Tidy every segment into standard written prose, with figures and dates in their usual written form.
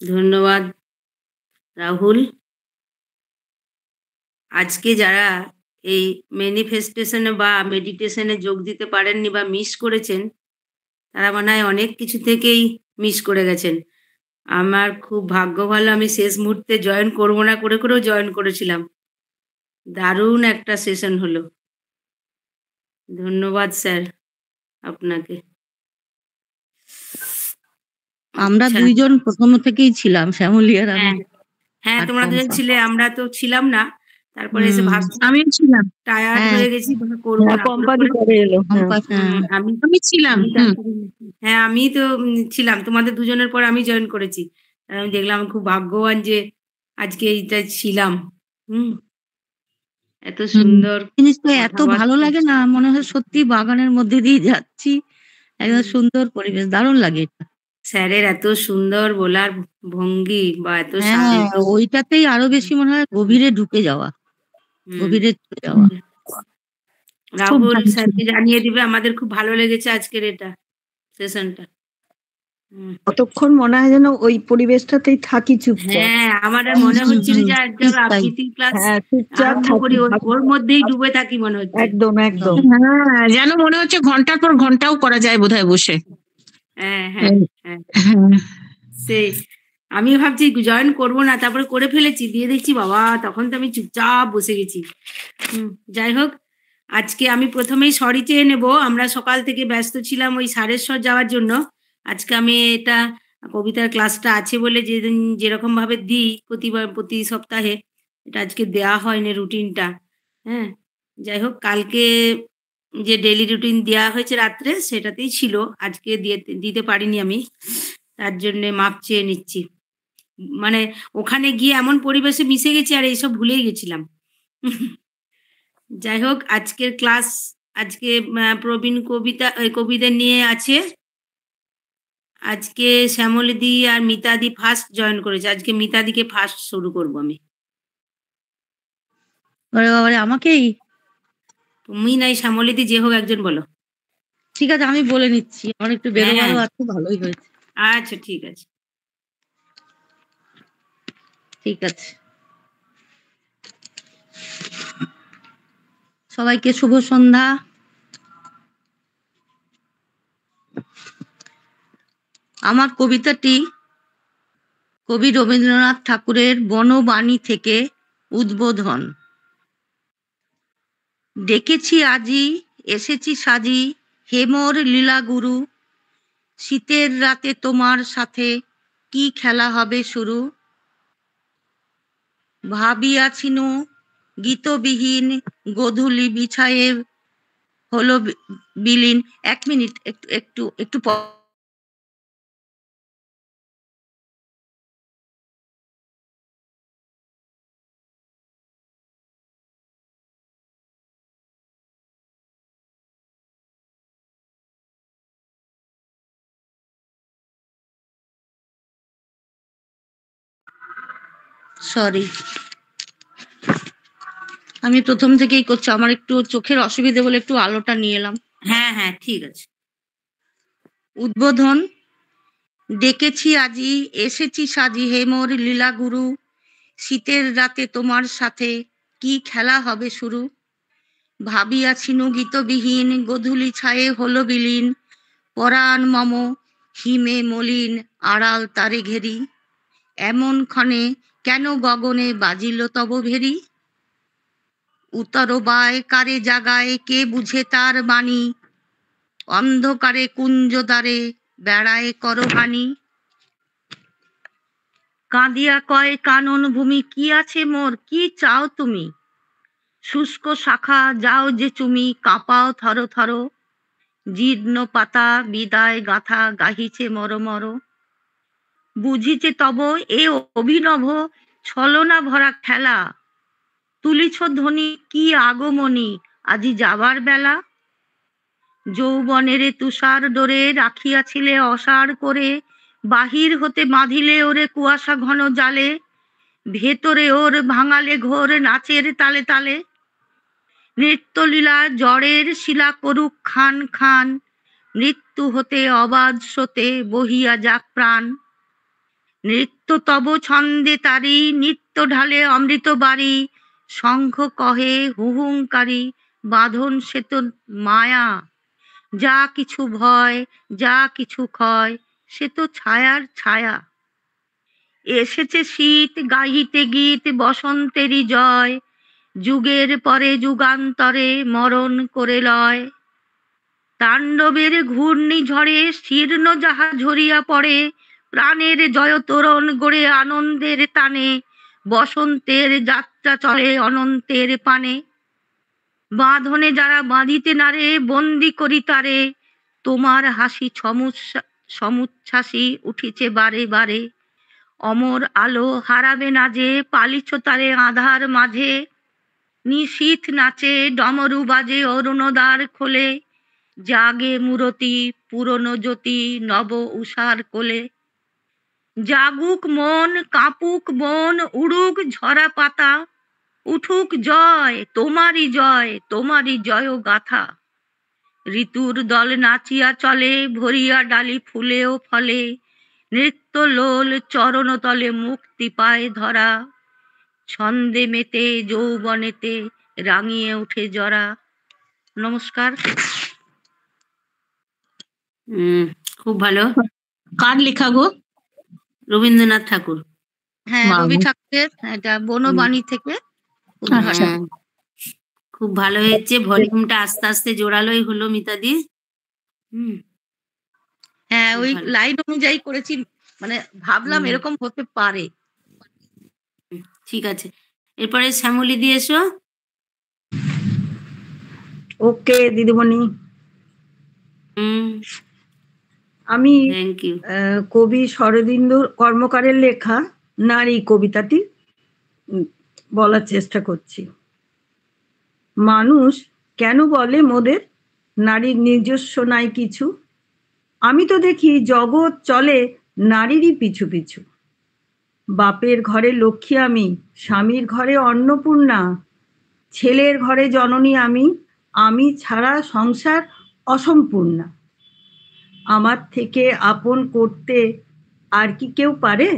ধন্যবাদ রাহুল। আজকে যারা এই ম্যানিফেস্টেশনে বা মেডিটেশনে যোগ দিতে পারেননি বা মিস করেছেন, তারা মনে হয় অনেক কিছু থেকেই মিস করে গেছেন। আমার খুব ভাগ্য ভালো, আমি শেষ মুহূর্তে জয়েন করব না করে করেও জয়েন করেছিলাম। দারুণ একটা সেশন হলো। ধন্যবাদ স্যার আপনাকে। আমরা আচ্ছা। দুইজন প্রথম থেকেই ছিলাম, শ্যামলী আর আমি। হ্যাঁ, হ্যাঁ, আর তোমরা দুজন পম্পা। ছিলে, আমরা তো ছিলাম না। তারপরে এসে ভাবছি আমিও ছিলাম। টায়ার্ড হ্যাঁ হয়ে গেছি, করবো না করে কোম্পানি করে। করে এলো। পম্পা, হ্যাঁ। আমি ছিলাম। আমি তারপরে হ্যাঁ, আমি তো ছিলাম। তোমাদের দুজনের পর আমি জয়েন করেছি। আমি দেখলাম আমি খুব ভাগ্যবান যে আজকে এইটা ছিলাম। হুম। এত সুন্দর জিনিসটা এত ভালো কথাবার্তা। লাগে না, মনে হয় সত্যি বাগানের মধ্যে দিয়ে যাচ্ছি। একদম সুন্দর পরিবেশ, দারুণ লাগে এটা। স্যারের এত সুন্দর বলার ভঙ্গি বা এত হ্যাঁ, শান্ত। ওইটাতেই আরো বেশি মনে হয় গভীরে ঢুকে যাওয়া, হুম। গভীরে ঢুকে যাওয়া। রাহুল ভালো ছিল। স্যারকে জানিয়ে দিবে আমাদের খুব ভালো লেগেছে আজকের এটা সেশনটা। কতক্ষণ মনে হয় যেন ওই পরিবেশটাতেই থাকি চুপচাপ। হ্যাঁ, আমার আর মনে হচ্ছিল যে ঠিক তাই। আবৃত্তির ক্লাস হ্যাঁ, চুপচাপ আরম্ভ থাকি। করি, ওর মধ্যেই ডুবে থাকি মনে হচ্ছে। একদম একদম। হ্যাঁ, যেন মনে হচ্ছে ঘন্টার পর ঘন্টাও করা যায় বোধহয় বসে। হ্যাঁ, হ্যাঁ, হ্যাঁ। হ্যাঁ। সেই আমি ভাবছি জয়েন করব না, তারপরে করে ফেলেছি, দিয়ে দেখছি বাবা তখন তো আমি চুপচাপ বসে গেছি। যাই হোক, আজকে আমি প্রথমেই সরি চেয়ে নেব। আমরা সকাল থেকে ব্যস্ত ছিলাম ওই সারেশ্বর যাওয়ার জন্য। আজকে আমি এটা কবিতার ক্লাসটা আছে বলে যেদিন যেরকম ভাবে দিই প্রতি সপ্তাহে, এটা আজকে দেয়া হয়নি রুটিনটা। হ্যাঁ, যাই হোক, কালকে যে ডেইলি রুটিন দেওয়া হয়েছে রাত্রে সেটাতেই ছিল, আজকে দিতে পারিনি আমি, তার জন্যে মাপ চেয়ে নিচ্ছি। মানে ওখানে গিয়ে এমন পরিবেশে মিশে গেছি আর এইসব ভুলেই গেছিলাম। যাই হোক, আজকের ক্লাস আজকে প্রবীণ কবিদের নিয়ে আছে। আজকে শ্যামলীদি আর মিতাদি ফার্স্ট জয়েন করেছে। আজকে মিতাদিকে ফার্স্ট শুরু করব আমি। ওরে বাবারে, আমাকেই? তুমি নাই শ্যামলীদি, যে হোক একজন বলো। ঠিক আছে, আমি বলে নিচ্ছি, আমার একটু বেরোবারও আছে, ভালোই হয়েছে। আচ্ছা, ঠিক আছে। ঠিক আছে, সবাইকে শুভ সন্ধ্যা। আমার কবিতাটি কবি রবীন্দ্রনাথ ঠাকুরের বনবাণী থেকে উদ্বোধন। ডেকেছি আজি, এসেছি সাজি, হেমর লীলাগুরু, শীতের রাতে তোমার সাথে কি খেলা হবে শুরু। ভাবিয়াছিনু গীতবিহীন গোধূলি বিছায়ে হলো বিলীন। এক মিনিট, একটু একটু একটু সরি, আমি প্রথম থেকেই করছি, আমার একটু চোখের অসুবিধে বলে একটু আলোটা নিয়ে এলাম। হ্যাঁ, হ্যাঁ, ঠিক আছে। উদ্বোধন। ডেকেছি আজি, এসেছি সাজি, হেমর লীলাগুরু, শীতের রাতে তোমার সাথে কি খেলা হবে শুরু। ভাবিয়াছিনু গীতবিহীন গোধূলি ছায়ে হলো বিলীন, পরাণ মম হিমে মলিন আড়াল তারে ঘেরি, এমন ক্ষণে কেন গগনে বাজিল তব ভেরি। উতর বায় কারে জাগায় কে বুঝে তার বাণী, অন্ধকারে কুঞ্জ দ্বারে বেড়ায় করহানি। কাঁদিয়া কয় কানন ভূমি, কি আছে মোর, কি চাও তুমি। শুষ্ক শাখা যাও যে চুমি, কাঁপাও থর থর, জীর্ণ পাতা বিদায় গাথা গাহিছে মর মর। বুঝিছে তব এ অভিনব ছলনা ভরা খেলা, তুলিছ ধ্বনি কি আগমনী আজি যাবার বেলা। যৌবনের তুষার ডোরে রাখিয়াছিলে অসার করে, বাহির হতে বাঁধিলে ওরে কুয়াশা ঘন জালে, ভেতরে ওর ভাঙালে ঘোর নাচের তালে তালে। নৃত্যলীলা জড়ের শিলা করুক খান খান, মৃত্যু হতে অবাধ স্রোতে বহিয়া যাক প্রাণ। নৃত্য তব ছন্দে তারি, নিত্য ঢালে অমৃত বাড়ি, শঙ্খ কহে হুহুঙ্কারী, বাঁধন সে তো মায়া। যা কিছু ভয়, যা কিছু ক্ষয়, সে তো ছায়ার ছায়া। এসেছে শীত, গাহিতে গীত বসন্তেরই জয়, যুগের পরে যুগান্তরে মরণ করে লয়। তাণ্ডবের ঘূর্ণিঝড়ে শীর্ণ যাহা ঝরিয়া পড়ে, প্রাণের জয় তোরণ গড়ে আনন্দের টানে, বসন্তের যাত্রা চলে অনন্তের পানে। বাঁধনে যারা বাঁধিতে নারে, বন্দি করি তারে, তোমার হাসি সমুচ্ছ্বাসী উঠিছে বারে বারে। অমর আলো হারাবে না যে, পালিছ তারে আধার মাঝে। নিশীথ নাচে, ডমরু বাজে, অরুণদ্বার খোলে, জাগে মূরতি পুরনো জ্যোতি নব উষার কোলে। জাগুক মন, কাঁপুক বন, উড়ুক ঝরা পাতা, উঠুক জয়, তোমারই জয় গাথা। ঋতুর দল নাচিয়া চলে, ভরিয়া ডালি ফুলে ও ফলে, নৃত্য লোল চরণ তলে মুক্তি পায় ধরা। ছন্দে মেতে যৌবনেতে রাঙিয়ে ওঠে জরা। নমস্কার। খুব ভালো। কার লেখা গো? রবীন্দ্রনাথ ঠাকুর। হ্যাঁ, বাহ। রবি ঠাকুরের, এটা বনবাণী থেকে উদ্ধার। আচ্ছা। খুব ভালো হয়েছে, ভলিউমটা আস্তে আস্তে জোরালোই হলো মিতাদি। হ্যাঁ, খুব ওই ভালো। লাইন অনুযায়ী করেছি, মানে ভাবলাম এরকম হতে পারে। ঠিক আছে, এরপরে শ্যামলী দিয়ে এসো। ওকে দিদিমণি। আমি থ্যাংক ইউ। কবি শরদিন্দু কর্মকারের লেখা নারী কবিতাটি বলার চেষ্টা করছি। মানুষ কেন বলে মোদের নারীর নিজস্ব নাই কিছু, আমি তো দেখি জগৎ চলে নারীরই পিছু পিছু। বাপের ঘরে লক্ষ্মী আমি, স্বামীর ঘরে অন্নপূর্ণা, ছেলের ঘরে জননী আমি, আমি ছাড়া সংসার অসম্পূর্ণা। আমার থেকে আপন করতে আর কি কেউ পারে?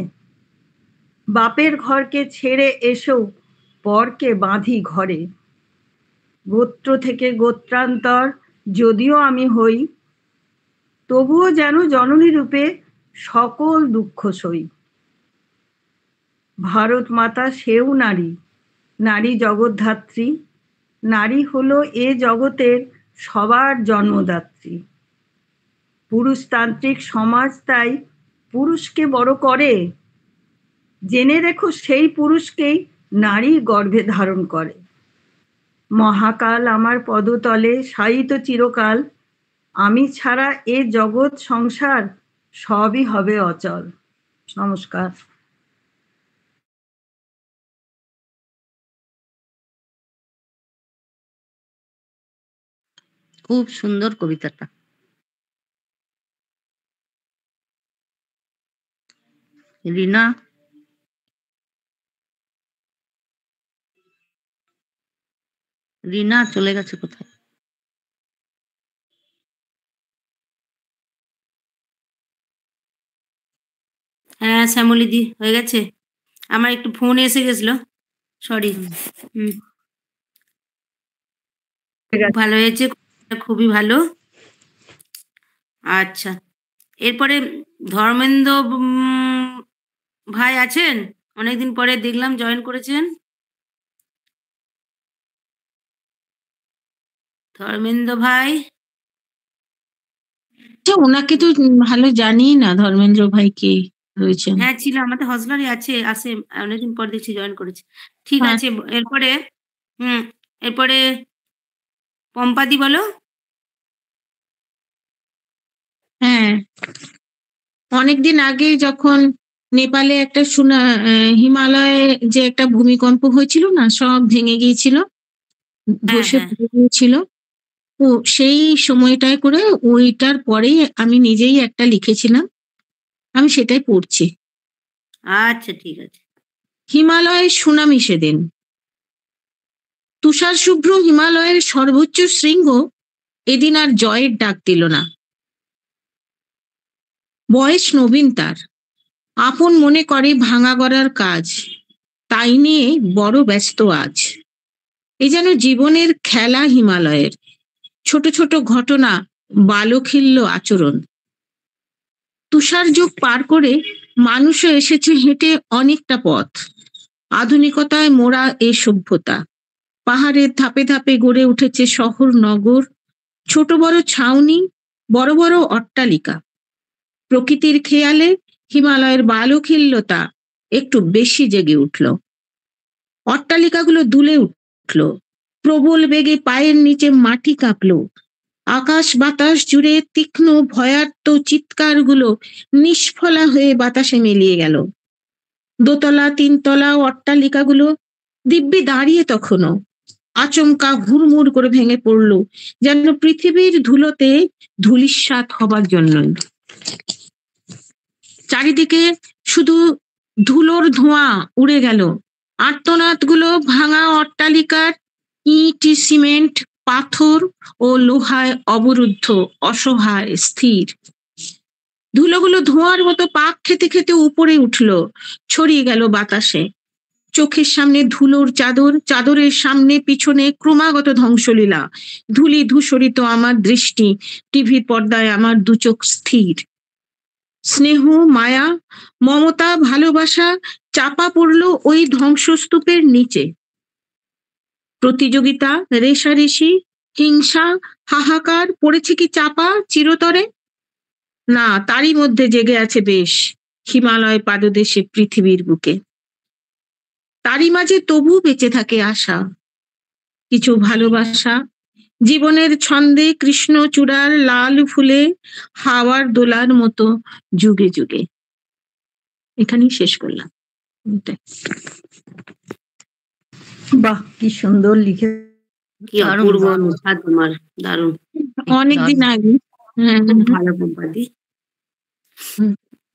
বাপের ঘরকে ছেড়ে এসেও পরকে বাঁধি ঘরে। গোত্র থেকে গোত্রান্তর যদিও আমি হই, তবুও যেন জননী রূপে সকল দুঃখ সই। ভারত মাতা সেও নারী, নারী জগদ্ধাত্রী, নারী হলো এ জগতের সবার জন্মদাত্রী। পুরুষতান্ত্রিক সমাজ তাই পুরুষকে বড় করে, জেনে রেখো সেই পুরুষকেই নারী গর্ভে ধারণ করে। মহাকাল আমার পদতলে শায়িত চিরকাল, আমি ছাড়া এ জগৎ সংসার সবই হবে অচল। নমস্কার। খুব সুন্দর কবিতাটা। রিনা, রিনা চলে গেছে কোথায়? হ্যাঁ শ্যামলী দি হয়ে গেছে, আমার একটু ফোন এসে গেছিল, সরি। ভালো হয়েছে, খুবই ভালো। আচ্ছা, এরপরে ধর্মেন্দ্র ভাই আছেন? অনেকদিন পরে দেখলাম জয়েন করেছেন। ধর্মেন্দ্র ভাই। ওনাকে তো ভালো জানি না, ধর্মেন্দ্র ভাই কে রয়েছেন। হ্যাঁ ছিল, আমাদের হসলারে আছে, আসে, অনেকদিন পর দেখছি জয়েন করেছে। ঠিক হ্যাঁ। আছে, এরপরে এরপরে পম্পাদি বলো। হ্যাঁ, অনেকদিন আগে যখন নেপালে একটা হিমালয়ে যে একটা ভূমিকম্প হয়েছিল না, সব ভেঙে গিয়েছিল, ধসে পড়ে গিয়েছিল, ও সেই সময়টায় করে ওইটার পরেই আমি নিজেই একটা লিখেছিলাম, আমি সেটাই পড়ছি। আচ্ছা ঠিক আছে। হিমালয়ে সুনামি সেদিন, তুষার শুভ্র হিমালয়ের সর্বোচ্চ শৃঙ্গ এদিন আর জয়ের ডাক দিল না। বয়স নবীন তার, আপন মনে করে ভাঙা গড়ার কাজ, তাই নিয়ে বড় ব্যস্ত আজ। এ যেন জীবনের খেলা হিমালয়ের, ছোট ছোট ঘটনা, বালখিল্য আচরণ। তুষার যুগ পার করে মানুষও এসেছে হেঁটে অনেকটা পথ। আধুনিকতায় মোড়া এ সভ্যতা, পাহাড়ের ধাপে ধাপে গড়ে উঠেছে শহর নগর, ছোট বড় ছাউনি, বড় বড় অট্টালিকা। প্রকৃতির খেয়ালে হিমালয়ের বালখিল্যতা একটু বেশি জেগে উঠল। অট্টালিকাগুলো দুলে উঠল, প্রবল বেগে পায়ের নিচে মাটি কাঁপল। আকাশ বাতাস জুড়ে তীক্ষ্ণ ভয়ার্ত চিৎকারগুলো নিষ্ফলা হয়ে বাতাসে মিলিয়ে গেল। দোতলা তিনতলা অট্টালিকাগুলো দিব্যি দাঁড়িয়ে তখনও, আচমকা হুড়মুড় করে ভেঙে পড়ল, যেন পৃথিবীর ধুলোতে ধূলিসাৎ হবার জন্যই। চারিদিকে শুধু ধুলোর ধোঁয়া উড়ে গেল। আর্তনাদগুলো ভাঙা অট্টালিকার ইট, সিমেন্ট, পাথর ও লোহায় অবরুদ্ধ, অসহায়, স্থির। ধুলোগুলো ধোঁয়ার মতো পাক খেতে খেতে উপরে উঠল, ছড়িয়ে গেল বাতাসে। চোখের সামনে ধুলোর চাদর, চাদরের সামনে পিছনে ক্রমাগত ধ্বংসলীলা। ধূলি ধূসরিত আমার দৃষ্টি, টিভির পর্দায় আমার দুচোখ স্থির। স্নেহ, মায়া, মমতা, ভালোবাসা চাপা পড়ল ওই ধ্বংসস্তূপের নিচে। প্রতিযোগিতা, রেষারেষি, হিংসা, হাহাকার পড়েছে কি চাপা চিরতরে? না, তারই মধ্যে জেগে আছে বেশ হিমালয় পাদদেশে পৃথিবীর বুকে। তারই মাঝে তবু বেঁচে থাকে আশা, কিছু ভালোবাসা, জীবনের ছন্দে কৃষ্ণচূড়ার লাল ফুলে হাওয়ার দোলার মতো যুগে যুগে। এখানেই শেষ করলাম। বাহ, কি সুন্দর লিখে। কি অপূর্ব লেখা তোমার, দারুণ। অনেকদিন আগে। খুব ভালো সম্পাদি,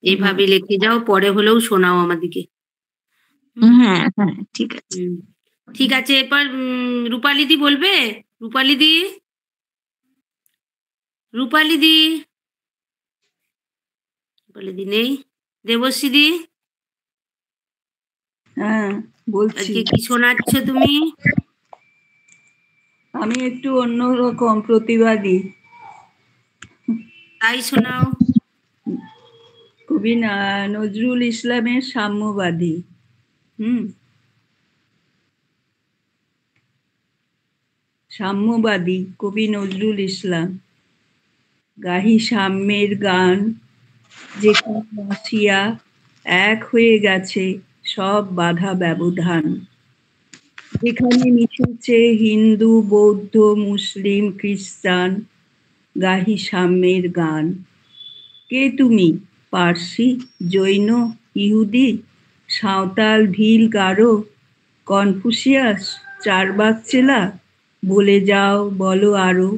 এইভাবে লিখে যাও, পরে হলেও শোনাও আমাদেরকে। হ্যাঁ হ্যাঁ, ঠিক আছে। ঠিক আছে, এরপর রূপালি দি বলবে। রূপালি দি, রূপালি দি, রূপালি দি নেই। দেবশ্রী দি, হ্যাঁ বলছি। আজকে কি শোনাচ্ছ তুমি? আমি একটু অন্যরকম, প্রতিবাদী। তাই শোনাও। কবি নজরুল ইসলামের সাম্যবাদী। সাম্যবাদী কবি নজরুল ইসলাম। গাহি সাম্যের গান, যেখানে আসিয়া এক হয়ে গেছে সব বাধা ব্যবধান। যেখানে মিশেছে হিন্দু, বৌদ্ধ, মুসলিম, খ্রিস্টান, গাহি সাম্যের গান। কে তুমি? পার্সি, জৈন, ইহুদি, সাঁওতাল, ভিল, গারো, কনফুসিয়াস, চারবাক চেলা? বলে যাও, বলো আরো।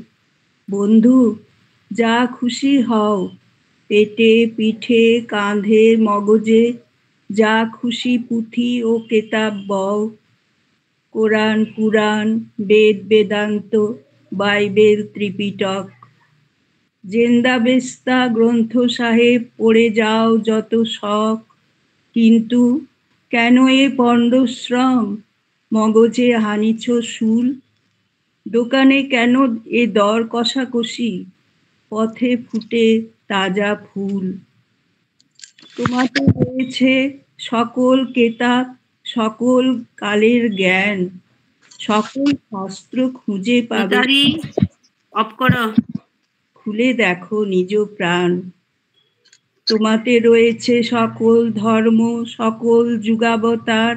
বন্ধু, যা খুশি হও, পেটে, পিঠে, কাঁধে, মগজে, যা খুশি পুঁথি ও কেতাব বও। কোরআন, পুরাণ, বেদ, বেদান্ত, বাইবেল, ত্রিপিটক, জেন্দাবেস্তা গ্রন্থ সাহেব পড়ে যাও যত শখ। কিন্তু কেন এ পণ্ডশ্রম, মগজে হানিছ শুল? দোকানে কেন এ দর কষাকষি, পথে ফুটে তাজা ফুল? তোমাতে রয়েছে সকল কেতাব, সকল কালের জ্ঞান, সকল শাস্ত্র খুঁজে পাবে। অফ করো। খুলে দেখো নিজ প্রাণ। তোমাতে রয়েছে সকল ধর্ম, সকল যুগাবতার।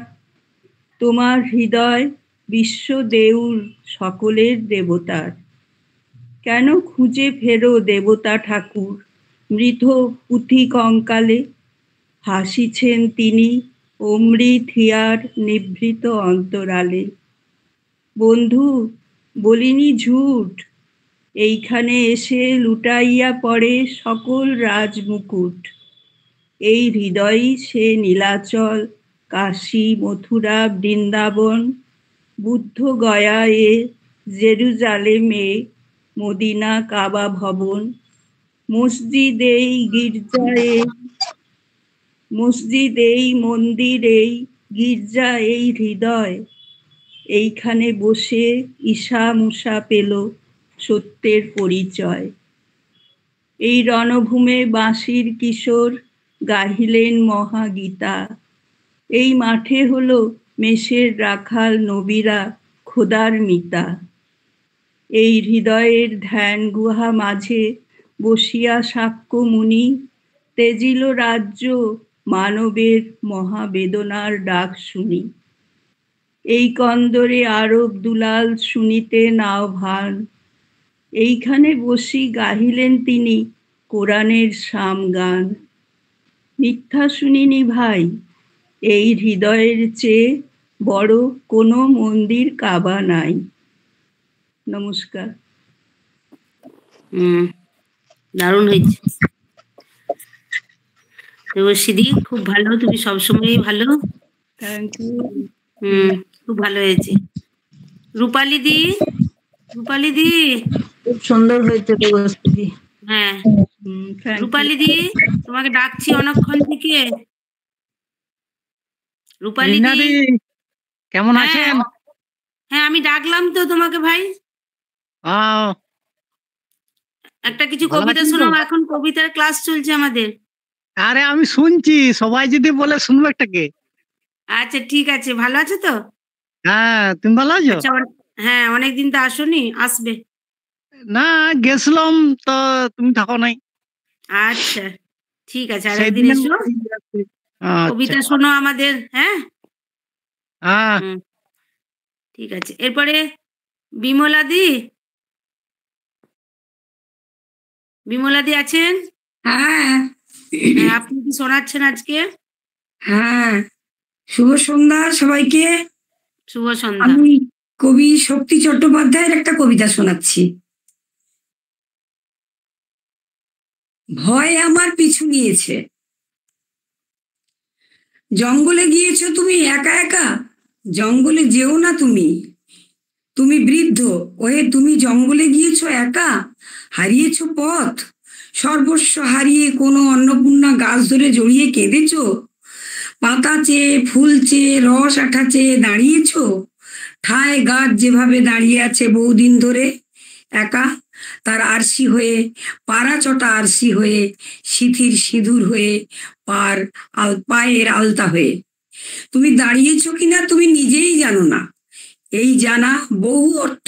তোমার হৃদয় বিশ্ব দেউল, সকলের দেবতার। কেন খুঁজে ফেরো দেবতা ঠাকুর, মৃত পুঁথি কঙ্কালে? হাসিছেন তিনি অমৃত হিয়ার নিভৃত অন্তরালে। বন্ধু, বলিনি ঝুট, এইখানে এসে লুটাইয়া পড়ে সকল রাজমুকুট। এই হৃদয়ই সে নীলাচল, কাশী, মথুরা, বৃন্দাবন, বুদ্ধ গয়া এ, জেরুজালেমে, মদিনা, কাবা ভবন, মসজিদ এই, গির্জা এ, মসজিদ এই, মন্দির এই, গির্জা এই হৃদয়, এইখানে বসে ঈশা মুষা পেল সত্যের পরিচয়। এই রণভূমে বাঁশির কিশোর গাহিলেন মহাগীতা, এই মাঠে হলো মেষের রাখাল নবীরা খোদার মিতা। এই হৃদয়ের ধ্যান গুহা মাঝে বসিয়া সাক্ষ্য মুনি, তেজিল রাজ্য মানবের মহাবেদনার ডাক শুনি। এই কন্দরে আরব দুলাল শুনিতে নাও ভান, এইখানে বসি গাহিলেন তিনি কোরআনের সাম গান। মিথ্যা শুনিনি ভাই, এই হৃদয়ের চেয়ে বড় কোনো মন্দির কাবা নাই। নমস্কার। দারুণ হয়েছে দেবশ্রী, খুব ভালো, তুমি সবসময় ভালো। Thank you. খুব ভালো হয়েছে। রূপালী দি, খুব সুন্দর হয়েছে দেবশ্রী। হ্যাঁ রূপালী দি, তোমাকে ডাকছি অনেকক্ষণ থেকে। রূপালী দি কেমন আছেন? হ্যাঁ আমি ডাকলাম তো তোমাকে ভাই। একটা কিছু কবিতা শোনাও, এখন কবিতার ক্লাস চলছে আমাদের। আরে আমি শুনছি, সবাই যদি বলে শুনবো একটাকে। আচ্ছা ঠিক আছে, ভালো আছো তো? হ্যাঁ, তুমি ভালো আছো? হ্যাঁ, অনেকদিন তো আসোনি, আসবে। না, গেছিলাম তো, তুমি থাকো নাই। আচ্ছা ঠিক আছে, আরেকদিন এসো, কবিতা শোনো আমাদের। হ্যাঁ ঠিক আছে। এরপরে বিমলাদি আছেন? হ্যাঁ, আপনি কি শোনাচ্ছেন আজকে? হ্যাঁ, শুভ সন্ধ্যা সবাইকে। শুভ সন্ধ্যা। আমি কবি শক্তি চট্টোপাধ্যায়ের একটা কবিতা শোনাচ্ছি। ভয় আমার পিছু নিয়েছে, জঙ্গলে গিয়েছো তুমি একা একা, জঙ্গলে যেও না তুমি, তুমি বৃদ্ধ ওহে, তুমি জঙ্গলে গিয়েছো একা, হারিয়েছো পথ, সর্বস্ব হারিয়ে কোনো অন্নপূর্ণা গাছ ধরে জড়িয়ে কেঁদেছো, পাতা চেয়ে ফুল চেয়ে রস আঠা চেয়ে দাঁড়িয়েছো, ঠায় গাছ যেভাবে দাঁড়িয়ে আছে বহুদিন ধরে একা, তার আরশি হয়ে, পাড়া চটা আরশি হয়ে, সিঁথির সিঁদুর হয়ে, পায়ের আলতা হয়ে, তুমি দাঁড়িয়েছো কিনা তুমি নিজেই জানো না। এই জানা বহু অর্থ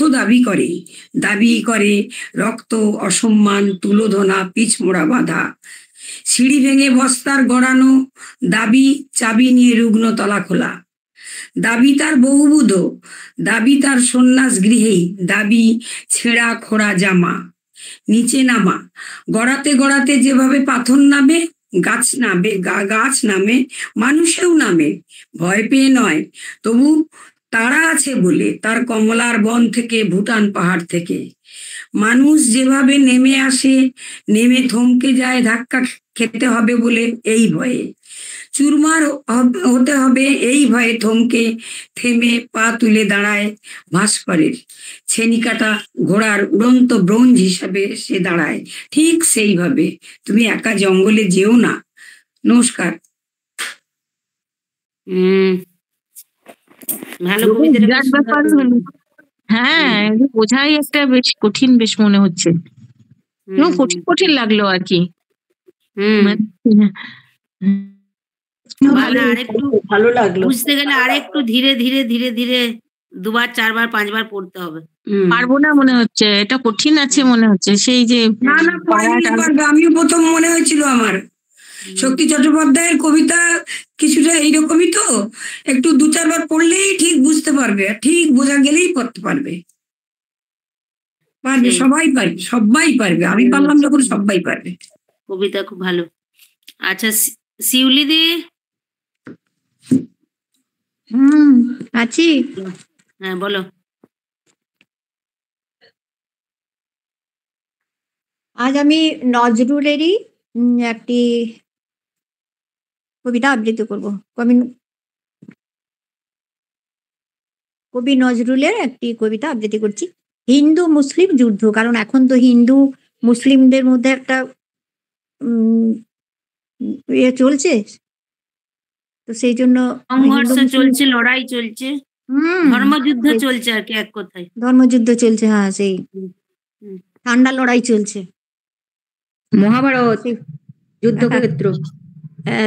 দাবি করে রক্ত, অসম্মান, তুলোধনা, পিছমোড়া বাঁধা, সিঁড়ি ভেঙে বস্তার গড়ানো দাবি, চাবি নিয়ে রুগ্ন তলা খোলা, দাবি তার বহুবুধ, দাবি তার সন্ন্যাস গৃহেই, দাবি ছেঁড়া খোড়া জামা, নিচে নামা, গড়াতে গড়াতে যেভাবে পাথর নামে, গাছ নামে, মানুষেও নামে, ভয় পেয়ে নয়, তবু তারা আছে বলে, তার কমলার বন থেকে, ভুটান পাহাড় থেকে। মানুষ যেভাবে নেমে আসে, নেমে থমকে যায়, ধাক্কা খেতে হবে বলে এই ভয়ে, চুরমার হতে হবে এই ভয়ে, থমকে থেমে পা তুলে দাঁড়ায় ভাস্করের ছেনিকাটা ঘোড়ার উড়ন্ত ব্রোঞ্জ হিসাবে সে দাঁড়ায়। ঠিক সেইভাবে তুমি একা জঙ্গলে যেও না। নমস্কার। হ্যাঁ, বোঝাই একটা বেশ কঠিন বেশ মনে হচ্ছে, কঠিন লাগলো আর কি। ভালো লাগলো, বুঝতে গেলে আরেকটু ধীরে ধীরে ধীরে ধীরে 2বার 4বার 5বার পড়তে হবে। পারবো না মনে হচ্ছে, এটা কঠিন আছে মনে হচ্ছে। সেই যে আমিও প্রথম মনে হয়েছিল আমার, শক্তি চট্টোপাধ্যায়ের কবিতা কিছুটা এইরকমই তো, একটু 2-4 বার পড়লেই ঠিক বুঝতে পারবে, ঠিক বোঝা গেলেই পড়তে পারবে। সবাই পারবে, আমি পারলাম যখন সবাই পারবে। কবিতা খুব ভালো। আচ্ছা শিউলি দি আছি। হ্যাঁ বলো। আজ আমি নজরুলেরই একটি কবিতা আবৃত্তি করব। কবি নজরুলের একটি কবিতা আবৃত্তি করছি, হিন্দু মুসলিম যুদ্ধ। কারণ এখন তো হিন্দু মুসলিমদের মধ্যে একটা ইয়ে চলছে, তো সেই জন্য সংঘর্ষ হিন্দু মুসলিম চলছে, লড়াই চলছে, ধর্মযুদ্ধ চলছে আর কি এক কথায়। ধর্মযুদ্ধ চলছে, হ্যাঁ সেই হুম, হুম। ঠান্ডা লড়াই চলছে মহাভারত যুদ্ধক্ষেত্র।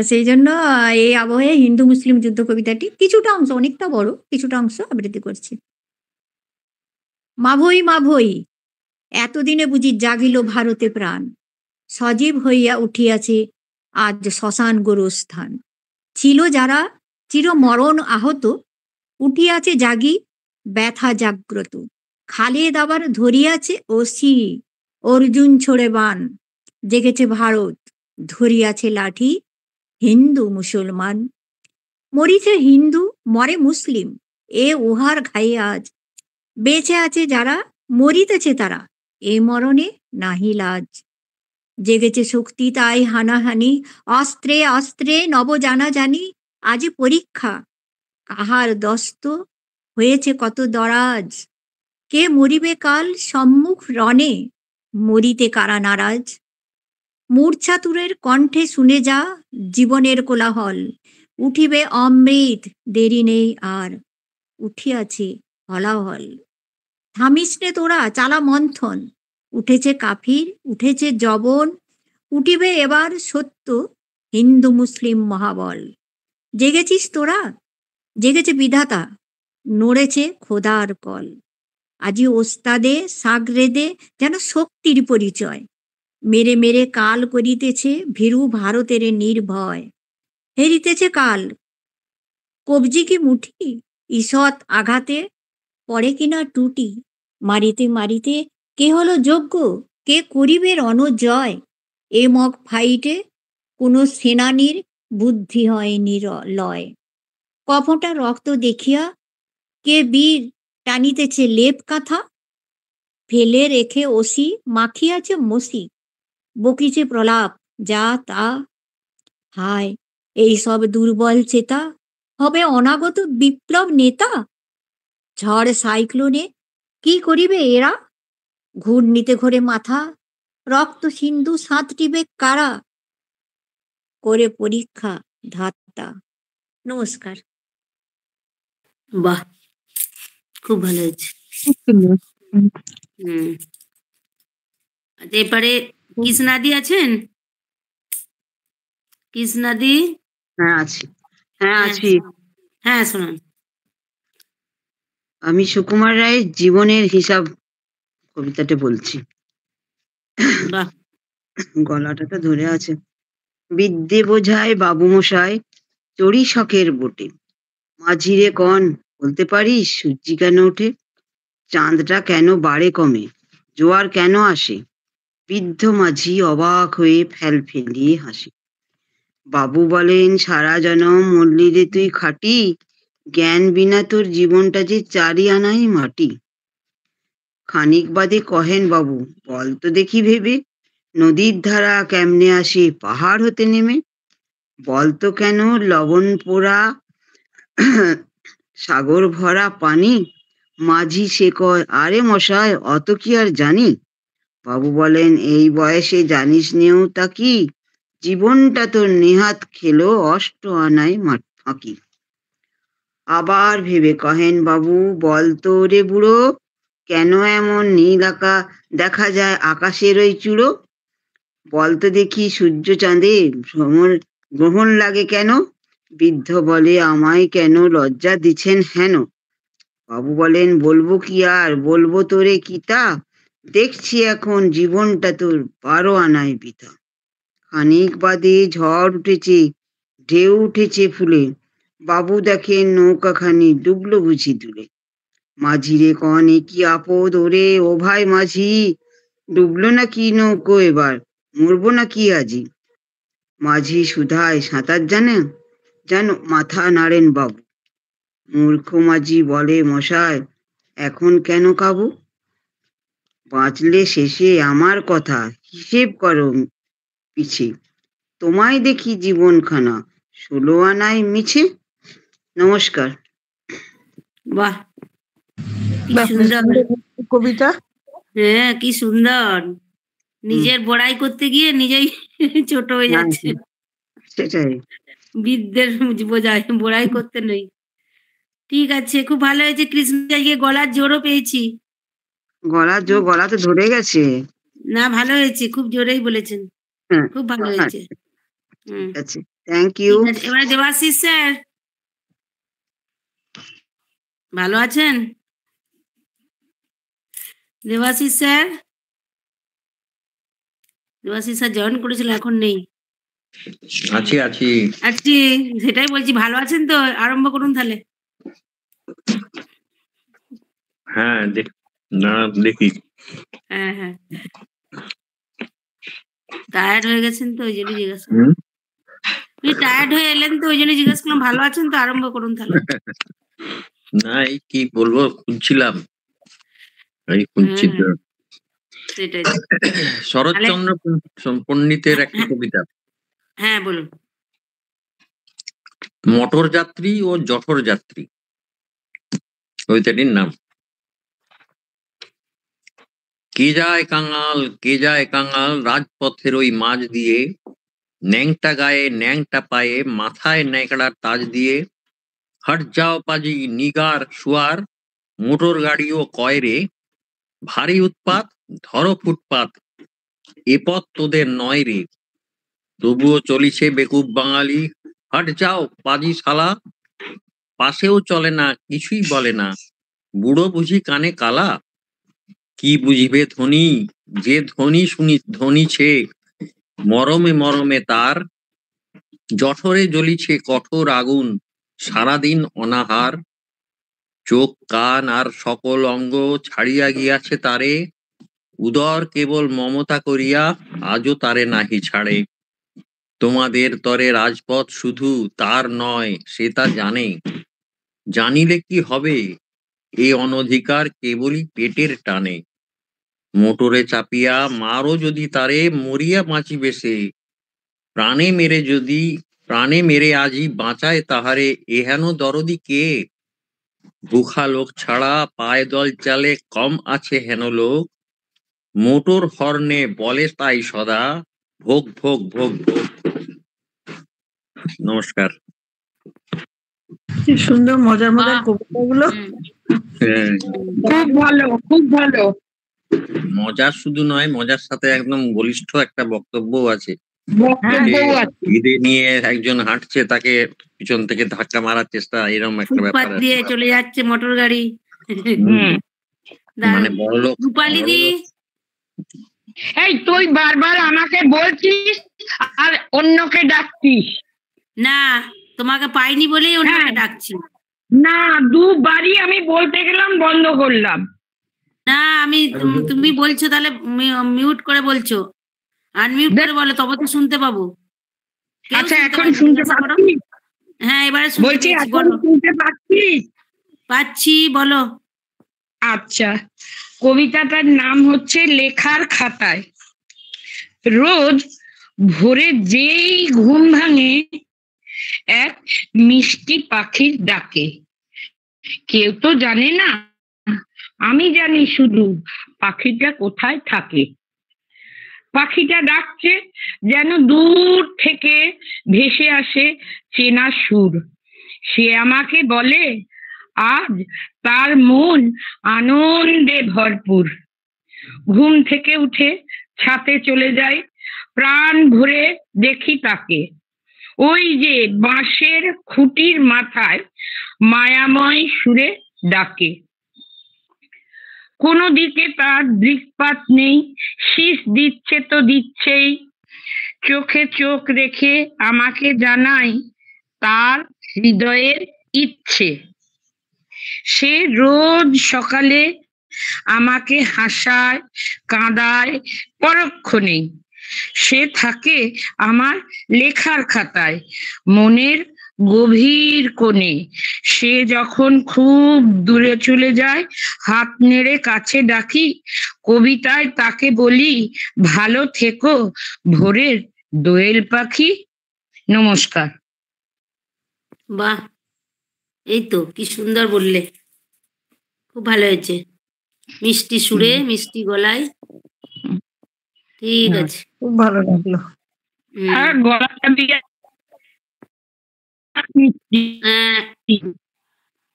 সেই জন্য এই আবহে হিন্দু মুসলিম যুদ্ধ কবিতাটি কিছুটা অংশ, অনেকটা বড় কিছুটা অংশ আবৃত্তি করছি। মাভৈ মাভৈ এতদিনে বুঝি জাগিল ভারতে প্রাণ, সজীব হইয়া উঠিয়াছে আজ শ্মশান গোরস্থান। ছিল যারা চির মরণ আহত, উঠিয়াছে জাগি ব্যথা জাগ্রত। খালেদ আবার ধরিয়াছে অসি, অর্জুন ছোড়ে বান। জেগেছে ভারত, ধরিয়াছে লাঠি হিন্দু মুসলমান। মরিছে হিন্দু মরে মুসলিম, এ উহার ঘাই আজ। বেঁচে আছে যারা মরিতেছে তারা, এ মরণে নাহি লাজ। জেগেছে শক্তি তাই হানাহানি, অস্ত্রে অস্ত্রে নব জানা জানি। আজ পরীক্ষা কাহার দস্ত হয়েছে কত দরাজ। কে মরিবে কাল সম্মুখ রণে, মরিতে কারা নারাজ। মূর্ছাতুরের কণ্ঠে শুনে যা জীবনের কোলাহল, উঠিবে অমৃত দেরি নেই আর, উঠিয়াছে হলাহল। থামিস নে তোরা চালা মন্থন, উঠেছে কাফির উঠেছে জবন। উঠিবে এবার সত্য হিন্দু মুসলিম মহাবল। জেগেছিস তোরা, জেগেছে বিধাতা, নড়েছে খোদার কল। আজি ওস্তাদে সাগরেদে যেন শক্তির পরিচয়, মেরে মেরে কাল করিতেছে ভীরু ভারতের নির্ভয়। হেরিতেছে কাল কবজি কি মুঠি, ঈষৎ আঘাতে পড়ে কিনা টুটি। মারিতে মারিতে কে হলো যোগ্য, কে করিবে রণজয়। এ মক ফাইটে কোনো সেনানীর বুদ্ধি হয় নিরলয়। কফটা রক্ত দেখিয়া কে বীর টানিতেছে লেপ কাঁথা। ফেলে রেখে ওসি মাখিয়াছে মসি, বকিছে প্রলাপ যা তা। হায় এই সব দুর্বল চেতা, হবে অনাগত বিপ্লব নেতা। ঝড় সাইক্লোনে কি করিবে এরা, ঘূর্ণিতে ঘোরে মাথা। রক্ত সিন্ধু সাঁতটিবে কারা, করে পরীক্ষা ধাত্তা। নমস্কার। বাহ, খুব ভালো হয়েছে। হুম, আচ্ছা, এবারে কৃষ্ণাদি আছেন? কৃষ্ণাদি? হ্যাঁ আছি, হ্যাঁ হ্যাঁ, আছি। হ্যাঁ শোনান। আমি সুকুমার রায়ের জীবনের হিসাব কবিতাটা বলছি। বাহ, গলাটা তো ধরে আছে। বিদ্যে বোঝায় বাবু মশাই চড়ি শখের বোটে, মাঝিরে কন বলতে পারিস সূর্যি কেন ওঠে, চাঁদটা কেন বাড়ে কমে, জোয়ার কেন আসে। বৃদ্ধ মাঝি অবাক হয়ে ফেল ফেলিয়ে হাসে। বাবু বলেন সারা জনম মরলি রে তুই খাটি, জ্ঞান বিনা তোর জীবনটা যে চারি আনাই মাটি। খানিক বাদে কহেন বাবু বল তো দেখি ভেবে, নদীর ধারা কেমনে আসে পাহাড় হতে নেমে। বলতো কেন লবণ পোড়া সাগর ভরা পানি, মাঝি সে কয় আরে মশাই অত কি আর জানি। বাবু বলেন এই বয়সে জানিস নেও তা কি, জীবনটা তোর নেহাত খেলো অষ্ট আনায় ফাঁকি। আবার ভেবে কহেন বাবু বলতো রে বুড়ো, কেন এমন নীল আকা দেখা যায় আকাশের ওই চূড়ো। বলতো দেখি সূর্য চাঁদে গ্রহণ লাগে কেন, বৃদ্ধ বলে আমায় কেন লজ্জা দিচ্ছেন হেন। বাবু বলেন বলবো কি আর বলবো তোরে কিতা, দেখছি এখন জীবনটা তোর 12 আনায় পিতা। খানিক বাদে ঝড় উঠেছে ঢেউ উঠেছে ফুলে, বাবু দেখেন নৌকাখানি ডুবলো বুঝি তুলে। মাঝিরে কন এ কি আপদ ওরে ও ভাই মাঝি, ডুবলো নাকি নৌকো এবার, মরবো নাকি আজি। মাঝি সুধায় সাঁতার জানে, যেন মাথা নাড়েন বাবু। মূর্খ মাঝি বলে মশাই এখন কেন কাবু, বাঁচলে শেষে আমার কথা হিসেব করো পিছে, তোমায় দেখি জীবনখানা 16 আনায় মিছে। নমস্কার। বাহ, কি সুন্দর কবিতা। হ্যাঁ, কি সুন্দর। নিজের বড়াই করতে গিয়ে নিজেই ছোট হয়ে যাচ্ছে। সেটাই। বৃদ্ধদের বোড়াই করতে নেই। ঠিক আছে, খুব ভালো হয়েছে। কৃষ্ণ গিয়ে গলার জোরও পেয়েছি। গলা তো ধরে গেছে। না, ভালো হয়েছে, খুব জোরেই বলেছেন, হ্যাঁ, খুব ভালো হয়েছে। ঠিক আছে, থ্যাংক ইউ। ঠিক আছে, এবারে দেবাশিস স্যার, ভালো আছেন? দেবাশিস স্যার জয়েন করেছিল, এখন নেই। আছি। সেটাই বলছি, ভালো আছেন তো? আরম্ভ করুন তাহলে। হ্যাঁ, দেখি। হ্যাঁ, টায়ার্ড হয়ে গেছেন তো ওই জন্য জিজ্ঞাসা, টায়ার্ড হয়ে এলেন তো ওই জন্য জিজ্ঞাসা করলাম, ভালো আছেন তো? আরম্ভ করুন তাহলে। না, এই কি বলবো, খুঁজছিলাম, খুঁজছি তো। সেটাই। শরৎচন্দ্র পণ্ডিতের একটা কবিতা। হ্যাঁ, বলুন। মোটর যাত্রী ও জঠর যাত্রী, কবিতাটির নাম। কে যায় কাঙাল রাজপথের ওই মাঝ দিয়ে, ন্যাংটা গায়ে ন্যাংটা পায়ে মাথায় ন্যাকড়ার তাজ দিয়ে, হট যাও পাজি নিগার শুয়ার, মোটর গাড়িও কয়রে, ভারী উৎপাত ধরো ফুটপাত, এ পথ তোদের নয় রে, তবুও চলিছে বেকুব বাঙালি, হট যাও পাজি শালা, পাশেও চলে না কিছুই বলে না, বুড়ো বুঝি কানে কালা, কি বুঝিবে ধনী, যে ধনীছে মরমে তার, জঠরে জ্বলিছে কঠোর আগুন, সারাদিন অনাহার, চোখ কান আর সকল অঙ্গ ছাড়িয়া গিয়াছে তারে, উদর কেবল মমতা করিয়া আজও তারে নাহি ছাড়ে, তোমাদের তরে রাজপথ শুধু তার নয় সে তা জানে, জানিলে কি হবে এ অনধিকার কেবলই পেটের টানে, মোটরে চাপিয়া মারো যদি তারে মরিয়া বাঁচিবে সে, প্রাণে মেরে আজি বাঁচায় তাহারে এহেন দরদি কে, ভুখা লোক ছাড়া পায় দল চালে কম আছে হেন লোক, মোটর হর্নে বলে তাই সদা ভোগ ভোগ ভোগ ভোগ। নমস্কার। কি সুন্দর মজার কবিতাগুলো। খুব ভালো, খুব ভালো। মজার শুধু নয়, মজার সাথে একদম বলিষ্ঠ একটা বক্তব্য আছে। ঈদে নিয়ে একজন হাঁটছে, তাকে পিছন থেকে ধাক্কা মারার চেষ্টা, এরকম একটা ব্যাপার দিয়ে চলে যাচ্ছে মোটর গাড়ি। মানে বড়লোক। রূপালিদি, এই তুই বারবার আমাকে বলছিস আর অন্যকে ডাকছিস। না, তোমাকে পাইনি বলেই অন্যকে ডাকছি। না, দুবারই আমি বলতে গেলাম, বন্ধ করলাম। না, তুমি বলছো তাহলে মিউট করে বলছো, আনমিউট করে বলো, তবে তো শুনতে পাবো। আচ্ছা, এখন শুনতে পাচ্ছিস? হ্যাঁ, এবারে বলছি, এখন শুনতে পাচ্ছিস? পাচ্ছি, বলো। আচ্ছা, কবিতাটার নাম হচ্ছে লেখার খাতায়। রোজ ভোরে যেই ঘুম ভাঙে এক মিষ্টি পাখির ডাকে, কেউ তো জানে না, আমি জানি শুধু পাখিটা কোথায় থাকে। পাখিটা ডাকছে যেন দূর থেকে ভেসে আসে চেনা সুর, সে আমাকে বলে আজ তার মন আনন্দে ভরপুর। ঘুম থেকে উঠে ছাদে চলে যাই, প্রাণ ভরে দেখি তাকে, ওই যে বাঁশের খুঁটির মাথায় মায়াময় সুরে ডাকে। কোনো দিকে তার দৃকপাত নেই, শীষ দিচ্ছে তো দিচ্ছেই, চোখে চোখ রেখে আমাকে জানাই তার হৃদয়ের ইচ্ছে। সে রোজ সকালে আমাকে হাসায় কাঁদায় পরক্ষণেই, সে থাকে আমার লেখার খাতায় মনের গভীর কোণে। সে যখন খুব দূরে চলে যায় হাত নেড়ে কাছে ডাকি, কবিতায় তাকে বলি ভালো থেকো ভোরের দোয়েল পাখি। নমস্কার। বাহ, এই তো কি সুন্দর বললে, খুব ভালো হয়েছে, মিষ্টি সুরে মিষ্টি গলায়। ঠিক আছে, খুব ভালো লাগলো। আর গলাটা দিয়ে হ্যাঁ,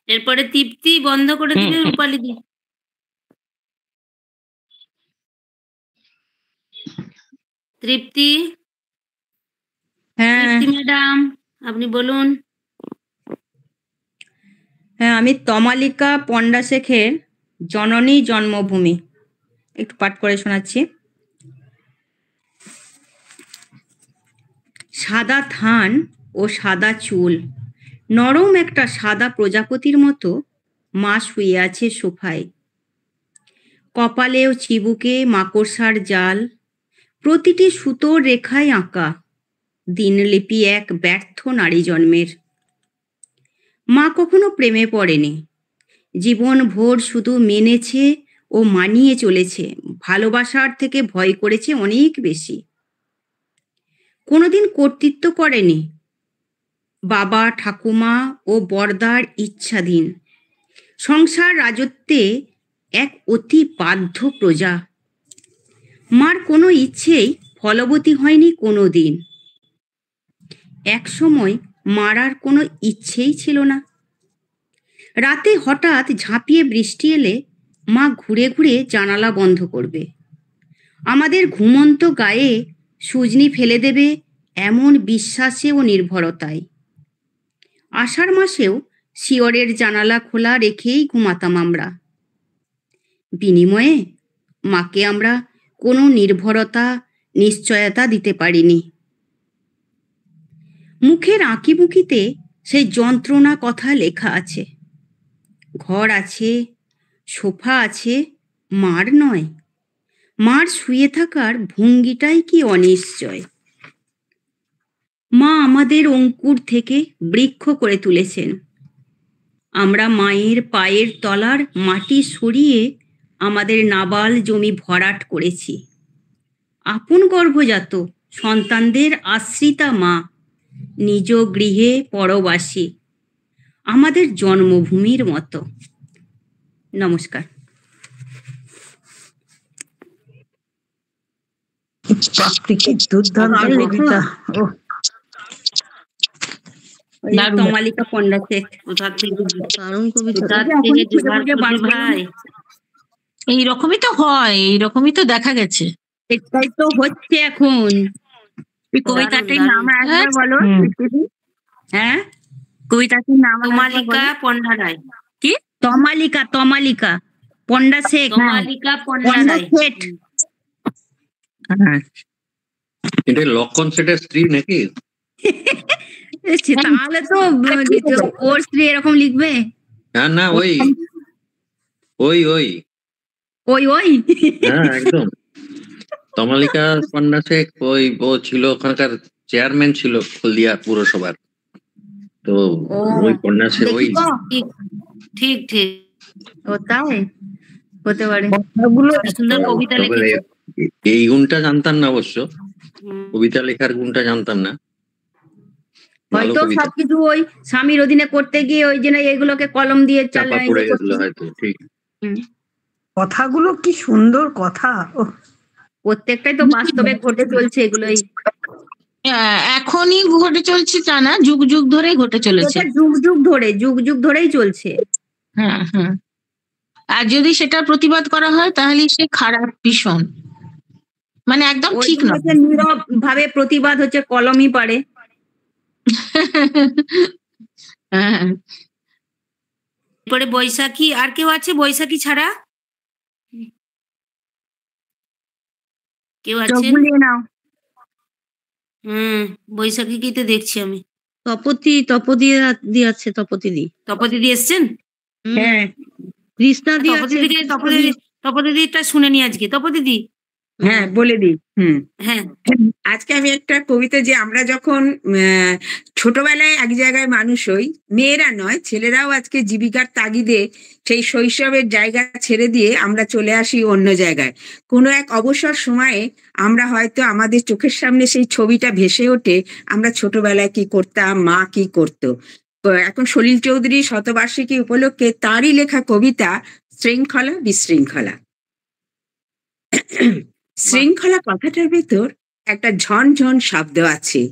এরপরে তৃপ্তি বন্ধ করে দিলে রূপালী দি। তৃপ্তি, হ্যাঁ তৃপ্তি ম্যাডাম আপনি বলুন। হ্যাঁ, আমি তমালিকা পণ্ডা শেখের জননী জন্মভূমি একটু পাঠ করে শোনাচ্ছি। সাদা থান ও সাদা চুল, নরম একটা সাদা প্রজাপতির মতো মা শুয়ে আছে সোফায়। কপালে ও চিবুকে মাকড়সার জাল, প্রতিটি সুতোর রেখায় আঁকা দিনলিপি এক ব্যর্থ নারী জন্মের। মা কখনো প্রেমে পড়েনি, জীবন ভোর শুধু মেনেছে ও মানিয়ে চলেছে, ভালোবাসার থেকে ভয় করেছে অনেক বেশি। কোনোদিন কর্তৃত্ব করেনি, বাবা ঠাকুমা ও বড়দার ইচ্ছাধীন সংসার রাজত্বে এক অতি বাধ্য প্রজা। মার কোনো ইচ্ছেই ফলবতী হয়নি কোনো দিন। এক সময় মার আর কোনো ইচ্ছেই ছিল না। রাতে হঠাৎ ঝাঁপিয়ে বৃষ্টি এলে মা ঘুরে ঘুরে জানালা বন্ধ করবে, আমাদের ঘুমন্ত গায়ে সুজনি ফেলে দেবে এমন বিশ্বাসে ও নির্ভরতায়। আষাঢ় মাসেও শিয়রের জানালা খোলা রেখেই ঘুমাতাম আমরা। বিনিময়ে মাকে আমরা কোনো নির্ভরতা নিশ্চয়তা দিতে পারিনি। মুখের আঁকিবুকিতে সেই যন্ত্রণা কথা লেখা আছে। ঘর আছে, সোফা আছে, মার নয়। মার শুয়ে থাকার ভঙ্গিটাই কি অনিশ্চয়। মা আমাদের অঙ্কুর থেকে বৃক্ষ করে তুলেছেন। আমরা মায়ের পায়ের তলার মাটি সরিয়ে আমাদের নাবাল জমি ভরাট করেছি। আপন গর্ভজাত সন্তানদের আশ্রিতা মা, নিজ গৃহে পরবাসী, আমাদের জন্মভূমির মতো। নমস্কার। কি দুর্দান্ত কবিতা। তমালিকা পণ্ডা শেখ, কোথা থেকে দারুণ কবিতা। কোথা থেকে জোগাড় করবে ভাই? এইরকমই তো হয়, এইরকমই তো দেখা গেছে। এটাই তো হচ্ছে এখন। কবিতাটির নাম একবার বলো। হ্যাঁ, কবিতাটির নাম তমালিকা পণ্ডা রায়। কি? তমালিকা, তমালিকা পণ্ডা শেখ, তমালিকা পণ্ডা পণ্ডা রায়। শেঠ। এটা লক্ষণ সেটের স্ত্রী নাকি? তাহলে তো ওর স্ত্রী এরকম লিখবে। হ্যাঁ, না ওই ওই ওই ওই ওই হ্যাঁ একদম। তমালিকা পণ্ডা শেখ ও ছিল ওখানকার চেয়ারম্যান ছিল হলদিয়া পুরসভার। তো ওই পণ্ডা শেখ ওই ঠিক ঠিক ও তাই হতে পারে। সুন্দর কবিতা লিখেছে। এই গুণটা জানতাম না অবশ্য, কবিতা লেখার গুণটা জানতাম না। ভালো হয়তো কবিতা, সবকিছু ওই স্বামীর অধীনে করতে গিয়ে ওই জন্য এগুলোকে কলম দিয়ে চাপা পড়ে গেছিল হয়তো। ঠিক, কথাগুলো কি সুন্দর কথা। প্রত্যেকটাই তো বাস্তবে ঘটে চলছে এগুলোই। এখনই ঘটে চলছে তা না, যুগ যুগ ধরে ঘটে চলেছে। যুগ যুগ ধরেই চলছে। হ্যাঁ হ্যাঁ, আর যদি সেটা প্রতিবাদ করা হয় তাহলে সে খারাপ, ভীষণ, মানে একদম ঠিক নয়। নীরব ভাবে প্রতিবাদ হচ্ছে কলমই পারে। হ্যাঁ, এরপরে বৈশাখী, আর কেউ আছে বৈশাখী ছাড়া? কেউ আছে? বৈশাখী কি তো দেখছি আমি। তপতি দি আছে, তপতি দি এসছেন? হ্যাঁ, কৃষ্ণা দি আছে। তপতি দিটা শুনে নি আজকে। তপতি দি, হ্যাঁ বলে দিই। হ্যাঁ, আজকে আমি একটা কবিতা, যে আমরা যখন ছোটবেলায় এক জায়গায় মানুষ হই, মেয়েরা নয় ছেলেরাও আজকে জীবিকার তাগিদে সেই শৈশবের জায়গা ছেড়ে দিয়ে আমরা চলে আসি অন্য জায়গায়। কোনো এক অবসর সময়ে আমরা হয়তো আমাদের চোখের সামনে সেই ছবিটা ভেসে ওঠে, আমরা ছোটবেলায় কি করতাম, মা কি করতো। এখন সলিল চৌধুরী শতবার্ষিকী উপলক্ষে তারই লেখা কবিতা শৃঙ্খলা বিশৃঙ্খলা। শৃঙ্খলা কথাটার ভেতর একটা ঝনঝন শব্দ আছে,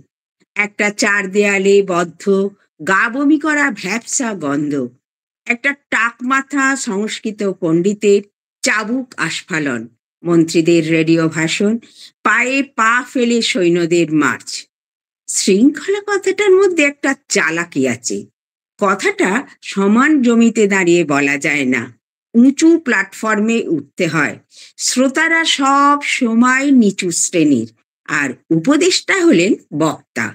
একটা চার দেয়ালে বদ্ধ গা বমি করা ভ্যাপসা গন্ধ, একটা টাক মাথা সংস্কৃত পণ্ডিতের চাবুক আস্ফালন, মন্ত্রীদের রেডিও ভাষণ, পায়ে পা ফেলে সৈন্যদের মার্চ। শৃঙ্খলা কথাটার মধ্যে একটা চালাকি আছে। কথাটা সমান জমিতে দাঁড়িয়ে বলা যায় না, উঁচু প্ল্যাটফর্মে উঠতে হয়। শ্রোতারা সব সময় নিচু শ্রেণীর, আর উপদেষ্টা হলেন বক্তা।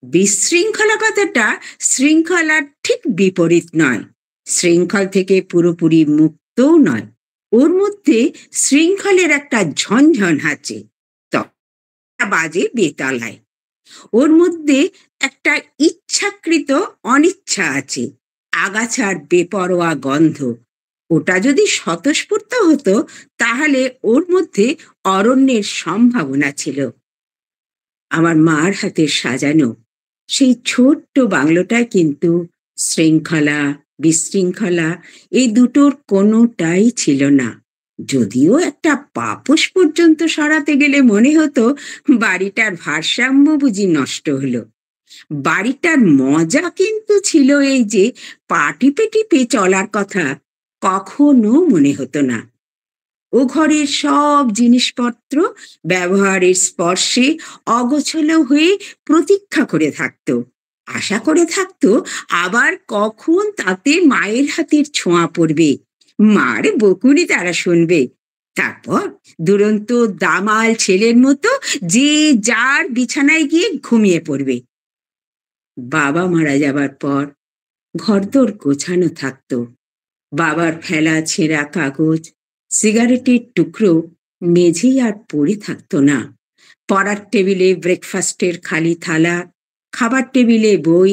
বিশৃঙ্খলা কথাটা শৃঙ্খলার ঠিক বিপরীত নয়, শৃঙ্খল থেকে পুরোপুরি মুক্তও নয়, ওর মধ্যে শৃঙ্খলের একটা ঝনঝন আছে, বাজে বেতালায়। ওর মধ্যে একটা ইচ্ছাকৃত অনিচ্ছা আছে, আগাছার বেপরোয়া গন্ধ। ওটা যদি স্বতঃস্ফূর্ত হতো তাহলে ওর মধ্যে অরণ্যের সম্ভাবনা ছিল। আমার মার হাতে সাজানো সেই ছোট্ট বাংলোটায় কিন্তু শৃঙ্খলা বিশৃঙ্খলা এই দুটোর কোনোটাই ছিল না। যদিও একটা পাপোশ পর্যন্ত সরাতে গেলে মনে হতো বাড়িটার ভারসাম্য বুঝি নষ্ট হলো। বাড়িটার মজা কিন্তু ছিল এই যে পা টিপে টিপে চলার কথা কখনো মনে হতো না। ও ঘরের সব জিনিসপত্র ব্যবহারের স্পর্শে অগোছালো হয়ে প্রতীক্ষা করে থাকতো, আশা করে থাকতো আবার কখন তাতে মায়ের হাতের ছোঁয়া পড়বে, মার বকুনি তারা শুনবে। তারপর দুরন্ত দামাল ছেলের মতো যে যার বিছানায় গিয়ে ঘুমিয়ে পড়বে। বাবা মারা যাবার পর ঘরদোর গোছানো থাকতো। বাবার ফেলা ছেঁড়া কাগজ, সিগারেটের টুকরো মেঝেই আর পড়ে থাকতো না। পড়ার টেবিলে ব্রেকফাস্টের খালি থালা, খাবার টেবিলে বই,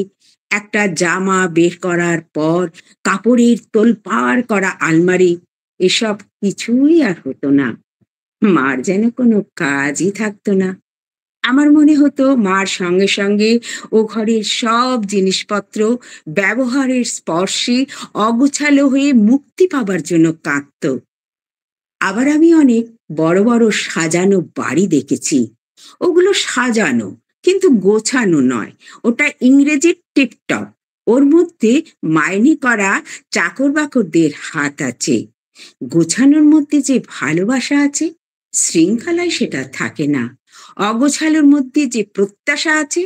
একটা জামা বের করার পর কাপড়ের তোলপাড় করা আলমারি, এসব কিছুই আর হতো না। মার যেন কোনো কাজই থাকতো না। আমার মনে হতো মার সঙ্গে সঙ্গে ও ঘরের সব জিনিসপত্র ব্যবহারের স্পর্শে অগোছালো হয়ে মুক্তি পাবার জন্য কাঁদত। আবার আমি অনেক বড় বড় সাজানো বাড়ি দেখেছি। ওগুলো সাজানো কিন্তু গোছানো নয়, ওটা ইংরেজির টিপটপ। ওর মধ্যে মাইনে করা চাকর বাকরদের হাত আছে। গোছানোর মধ্যে যে ভালোবাসা আছে, শৃঙ্খলায় সেটা থাকে না। অগোছালোর মধ্যে যে প্রত্যাশা আছে,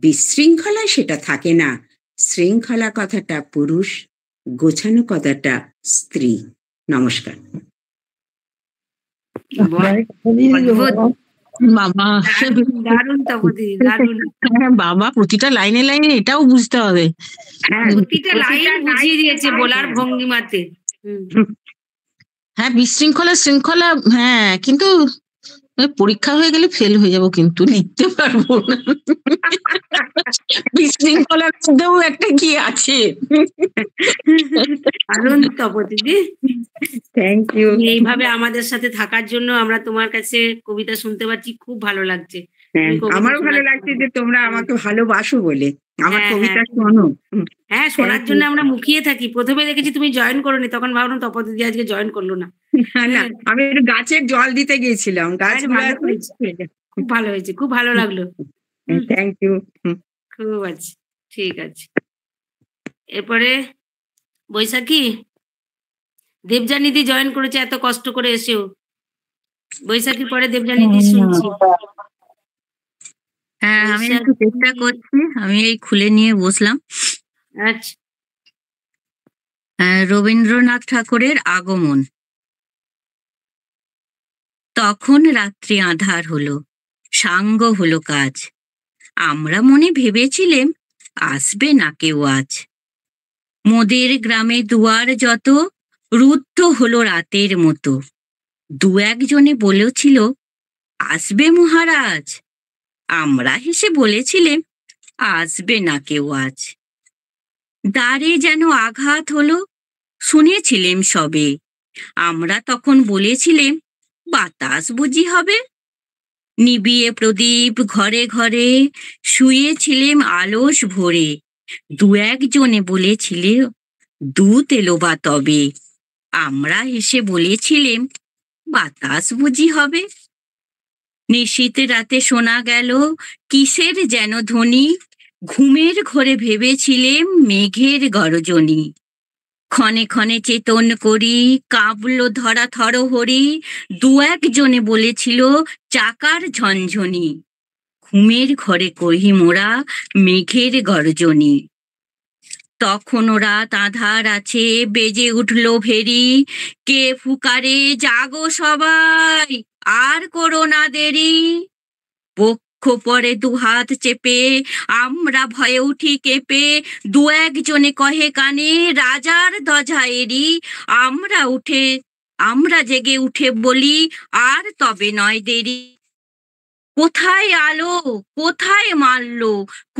বিশৃঙ্খলায় সেটা থাকে না। শৃঙ্খলা কথাটা পুরুষ, গোছানো কথাটা স্ত্রী। নমস্কার। বাবা দারুণ তপতি, দারুণ। বাবা প্রতিটা লাইনে লাইনে এটাও বুঝতে হবে। প্রতিটা লাইন বুঝিয়ে দিয়েছে বলার ভঙ্গিমাতে। হ্যাঁ, বিশৃঙ্খলা শৃঙ্খলা, হ্যাঁ, কিন্তু পরীক্ষা হয়ে গেলে ফেল হয়ে যাবো, কিন্তু লিখতে পারবো না। বিশৃঙ্খলার মধ্যেও একটা কি আছে। দারুণ তপতি দি, থ্যাংক ইউ। এইভাবে আমাদের সাথে থাকার জন্য আমরা তোমার কাছে কবিতা শুনতে পাচ্ছি, খুব ভালো লাগছে। আমারও ভালো লাগছে যে তোমরা আমাকে ভালোবাসো বলে আমার কবিতা শোনো। হ্যাঁ, শোনার জন্য আমরা মুখিয়ে থাকি। প্রথমে দেখেছি তুমি জয়েন করোনি, তখন ভাবলাম তপতি দি আজকে জয়েন করলো না। না, আমি একটু গাছের জল দিতে গিয়েছিলাম। গাছ খুব ভালো হয়েছে, খুব ভালো লাগলো। Thank you. খুব আছে, ঠিক আছে। এরপরে বৈশাখী, দেবযানীদি জয়েন করেছে এত কষ্ট করে এসেও। বৈশাখীর পরে দেবযানীদি শুনছি। হ্যাঁ, আমি একটু চেষ্টা করছি। আমি এই খুলে নিয়ে বসলাম। আচ্ছা। রবীন্দ্রনাথ ঠাকুরের আগমন। তখন রাত্রি আঁধার হলো, সাঙ্গ হলো কাজ। আমরা মনে ভেবেছিলেম আসবে না কেউ আজ। মোদের গ্রামে দুয়ার যত রুদ্ধ হলো রাতের মতো। দু একজনে বলেছিল আসবে মহারাজ। আমরা হেসে বলেছিলেম আসবে না কেউ আজ। দ্বারে যেন আঘাত হলো, শুনেছিলেম সবে। আমরা তখন বলেছিলেম বাতাস বুঝি হবে। নিবিয়ে প্রদীপ ঘরে ঘরে শুয়েছিলেম আলস ভরে। দু একজনে বলেছিল দুধ এলো বা তবে। আমরা হেসে বলেছিলেম বাতাস বুঝি হবে। নিশীথ রাতে শোনা গেল কিসের যেন ধ্বনি, ঘুমের ঘোরে ভেবেছিলেম মেঘের গর্জনী, ক্ষণে ক্ষণে চেতন করি কাঁপলো ধরা থরহরি, দু একজনে বলেছিল চাকার ঝনঝনি, ঘুমের ঘরে কহি মোরা মেঘের গর্জনী। তখনও রাত আঁধার আছে, বেজে উঠলো ভেরি, কে ফুকারে জাগো সবাই আর করো না দেরি। বক্ষ পরে দুহাত চেপে আমরা ভয়ে উঠি কেঁপে, দু একজনে কহে কানে রাজার দজা এরি। আমরা জেগে উঠে বলি আর তবে নয় দেরি। কোথায় আলো, কোথায় মাল্য,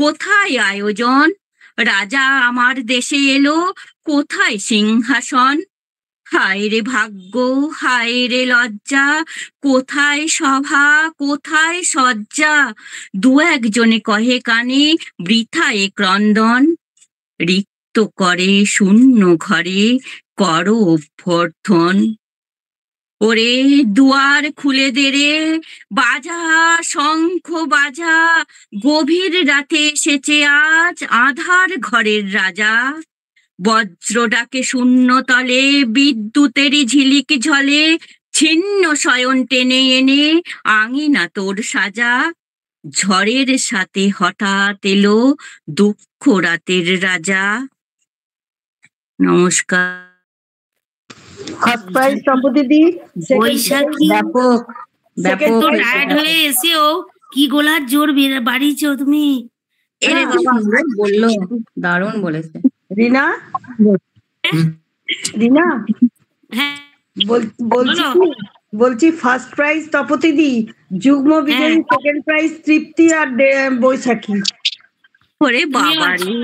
কোথায় আয়োজন, রাজা আমার দেশে এলো, কোথায় সিংহাসন। হায় রে ভাগ্য, হায় রে লজ্জা, কোথায় সভা, কোথায় সজ্জা। দু একজনে কহে কানে বৃথা এ ক্রন্দন, রিক্ত করে শূন্য ঘরে করো অভ্যর্থন। ওরে দুয়ার খুলে দে রে, বাজা শঙ্খ বাজা, গভীর রাতে এসেছে আজ আধার ঘরের রাজা। বজ্র ডাকে শূন্য তলে, বিদ্যুতেরই ঝিলিক ঝলে, ছিন্ন শয়ন টেনে এনে আঙিনা তোর সাজা। ঝড়ের সাথে হঠাৎ এলো দুঃখ রাতের রাজা। নমস্কার। ফার্স্ট প্রাইজ সম্পত্তি বৈশাখী ব্যাপক ব্যাপক তো টায়ার্ড হয়ে এসেও কি গোলার জোর বাড়িয়েছো তুমি। এরে বাবা বললো, দারুণ বলেছে। রিনা, রিনা হ্যাঁ বলছি ফার্স্ট প্রাইজ তপতিদি, যুগ্ম বিজয়ী সেকেন্ড প্রাইজ তৃপ্তি আর বৈশাখী। ওরে বাবা রে,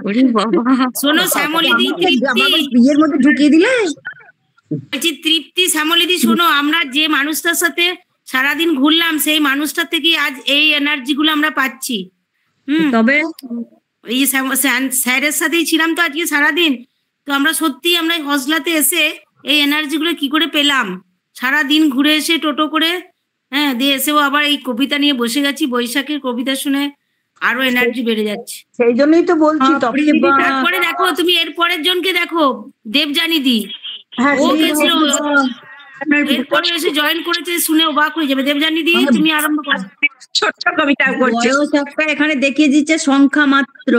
ওরে বাবা। শোনো শ্যামলীদি, বিয়ের মধ্যে ঢুকিয়ে দিলে। বলছি তৃপ্তি, শ্যামলীদি শোনো, আমরা যে মানুষটার সাথে সারাদিন ঘুরলাম সেই মানুষটার থেকে আজ এই এনার্জি গুলো আমরা পাচ্ছি। তবে এই স্যারের সাথেই ছিলাম তো আজকে সারাদিন, তো আমরা সত্যি আমরা হজলাতে এসে এই এনার্জি গুলো কি করে পেলাম। সারাদিন ঘুরে এসে টোটো করে, হ্যাঁ, দিয়ে এসেও আবার এই কবিতা নিয়ে বসে গেছি, বৈশাখের কবিতা শুনে আরো এনার্জি বেড়ে যাচ্ছে। সেই জন্যই তো বলছি। তারপরে দেখো তুমি এর পরের জনকে দেখো, দেবজানি দি, ও গেছিল, এরপরে এসে জয়েন করেছে, শুনে অবাক হয়ে যাবে। দেবজানি দি তুমি আরম্ভ করো। ছোট্ট কবিতা করছে, এখানে দেখিয়ে দিচ্ছে সংখ্যা মাত্র।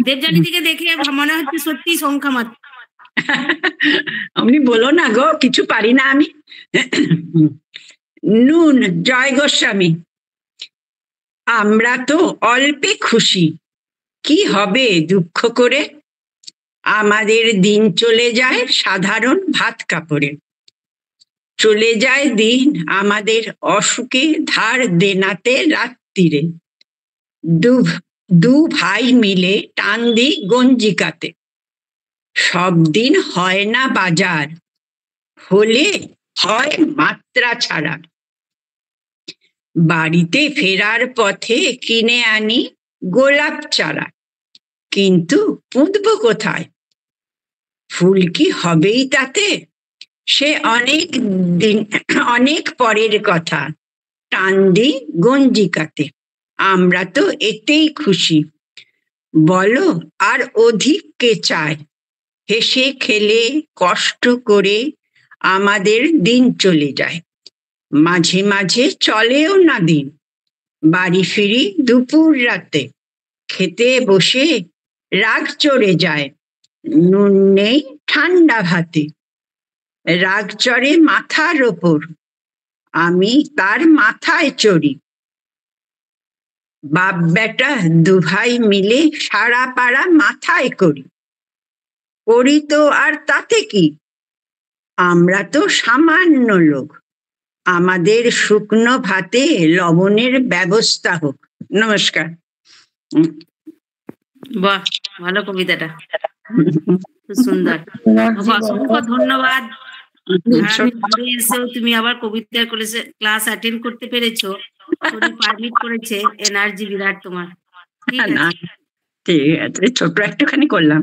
দেবজানি দিকে দেখে মনে হচ্ছে সত্যি সংখ্যা মাত্র। আপনি বলো না গো, কিছু পারি না আমি। নুন জয় গোস্বামী। আমরা তো অল্পে খুশি, কি হবে দুঃখ করে, আমাদের দিন চলে যায় সাধারণ ভাত কাপড়ে। চলে যায় দিন আমাদের অসুখে ধার দেনাতে রাত্রিরে, দু ভাই মিলে টান দিই গঞ্জিকাতে। সব দিন হয় না বাজার, হলে হয় মাত্রা ছাড়া। বাড়িতে ফেরার পথে কিনে আনি গোলাপ চারা, কিন্তু পুঁতবো কোথায়, ফুল কি হবেই তাতে, সে অনেক পরের কথা। টান দিই গঞ্জিকাতে, আমরা তো এতেই খুশি, বলো আর অধিক কে চায়। হেসে খেলে কষ্ট করে আমাদের দিন চলে যায়, মাঝে মাঝে চলেও না দিন। বাড়ি ফিরি দুপুর রাতে, খেতে বসে রাগ চড়ে যায়, নুন নেই ঠান্ডা ভাতে। রাগ চড়ে মাথার ওপর, আমি তার মাথায় চড়ি। বাপ বেটা দুভাই মিলে সারা পাড়া মাথায় করি। করি তো আর তাতে কি, আমরা তো সামান্য লোক, আমাদের শুকনো ভাতে লবণের ব্যবস্থা হোক। নমস্কার। বাহ, ভালো কবিতাটা, খুব সুন্দর। অসংখ্য ধন্যবাদ। এসেও তুমি আবার কবিতার ক্লাস অ্যাটেন্ড করতে পেরেছো, পারমিট করেছে, এনার্জি বিরাট তোমার। ঠিক আছে, ছোট একটুখানি করলাম।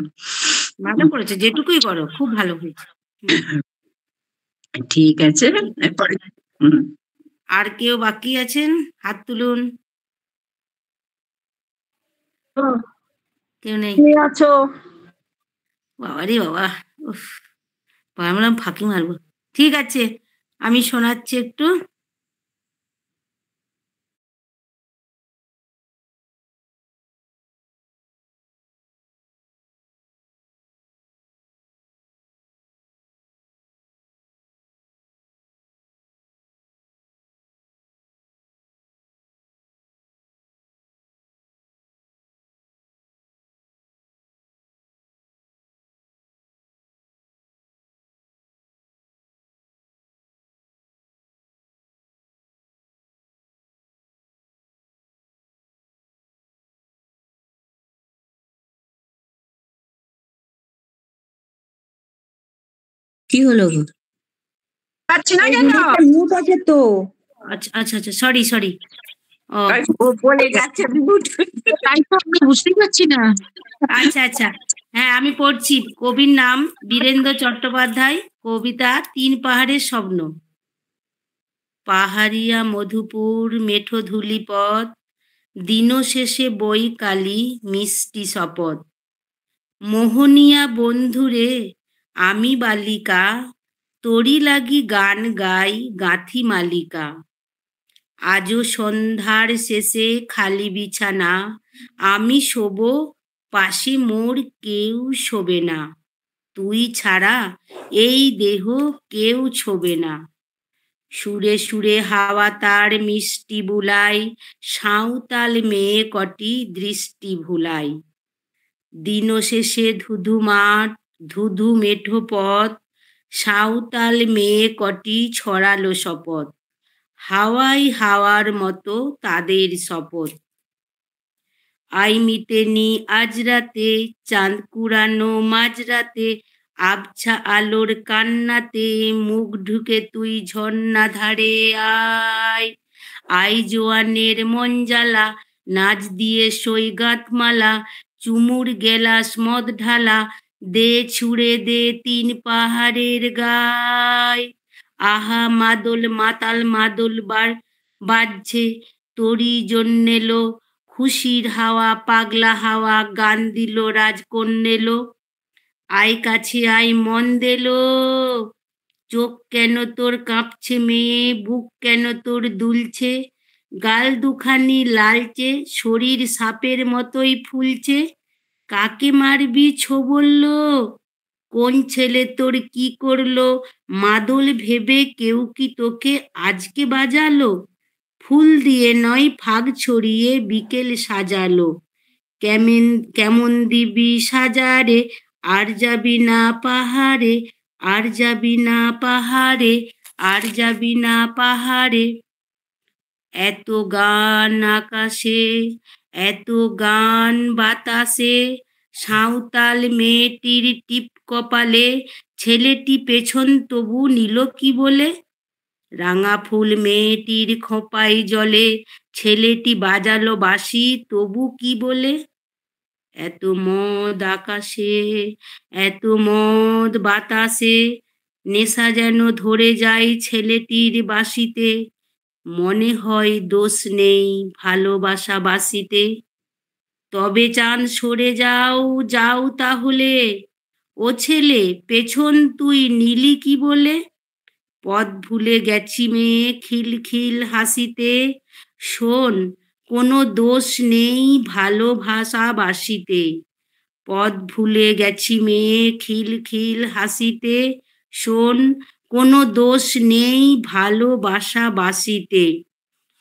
ভালো করেছো, যেটুকুই করো খুব ভালো হয়েছে। ঠিক আছে, আর কেউ বাকি আছেন? হাত তুলুন। কেউ নেই। কে আছো? বাবা রে বাবা, উফ, ভাবলাম ফাঁকি মারবো। ঠিক আছে, আমি শোনাচ্ছি একটু। কি হলো গো? পাচ্ছি না কেন? মিউট আছে তো। আচ্ছা আচ্ছা আচ্ছা, সরি সরি। ও ও বলে যাচ্ছে মিউট। তাই তো আমি বুঝতে পারছি না। আচ্ছা আচ্ছা, হ্যাঁ আমি পড়ছি। কবির নাম বীরেন্দ্র চট্টোপাধ্যায়। কবিতা ৩ পাহাড়ের স্বপ্ন। পাহাড়িয়া মধুপুর মেঠো ধূলিপথ, দিন শেষে বই কালি মিষ্টি শপথ। মোহনিয়া বন্ধুরে আমি বালিকা, তোরি লাগি গান গাই গাঁথি মালিকা। আজও সন্ধ্যার শেষে খালি বিছানা, আমি শোবো পাশে মোর কেউ শোবে না। তুই ছাড়া এই দেহ কেউ ছোবে না। সুরে সুরে হাওয়া তার মিষ্টি বুলাই, সাঁওতাল মেয়ে কটি দৃষ্টি ভুলাই। দিন শেষে ধুধু মাঠ ধুধু মেঠো পথ, সাঁওতাল মেয়ে কটি ছড়ালো শপথ। হাওয়াই হাওয়ার মতো তাদের শপথ। আই মিটেনি আজ রাতে, চাঁদ কুড়ানো মাঝরাতে, আবছা আলোর কান্নাতে মুখ ঢুকে তুই ঝর্ণা ধারে আয়। আই জোয়ানের মন জ্বালা, নাচ দিয়ে সৈগাত মালা, চুমুর গেলাস মদ ঢালা, দে ছুড়ে দে ৩ পাহাড়ের গায়। আহা মাদল মাতাল মাদল বাজছে তোরই জন্যেলো, খুশির হাওয়া পাগলা হাওয়া গান দিল রাজকন্যেলো। আয় কাছে আয় মন দেলো, চোখ কেন তোর কাঁপছে মেয়ে, বুক কেন তোর দুলছে, গাল দুখানি লালচে, শরীর সাপের মতোই ফুলছে। কাকে মারবি ছোবলল, কোন ছেলে তোর কি করলো, মাদল ভেবে কেউ কি তোকে আজকে বাজালো। ফুল দিয়ে নয় ফাগ ছড়িয়ে বিকেল সাজালো, কেমন কেমন দিবি সাজারে, আর যাবি না পাহাড়ে, আর যাবি না পাহাড়ে, আর যাবি না পাহাড়ে। এত গান আকাশে, এত গান বাতাসে, সাঁওতাল মেয়েটির টিপ কপালে, ছেলেটি পেছন তবু নিল কি বলে। রাঙা ফুল মেয়েটির খোঁপায় জলে, ছেলেটি বাজালো বাঁশি তবু কি বলে। এত মদ আকাশে, এত মদ বাতাসে, নেশা যেন ধরে যায় ছেলেটির বাঁশিতে। মনে হয় দোষ নেই ভালোবাসা বাসিতে। তবে চাঁদ সরে যাও যাও তাহলে, ও ছেলে পেছন তুই নিলি কি বলে। পথ ভুলে গেছি মেয়ে খিলখিল হাসিতে, শোন কোনো দোষ নেই ভালোবাসা বাসিতে। পথ ভুলে গেছি মেয়ে খিলখিল হাসিতে, শোন কোনো দোষ নেই ভালোবাসা বাসিতে।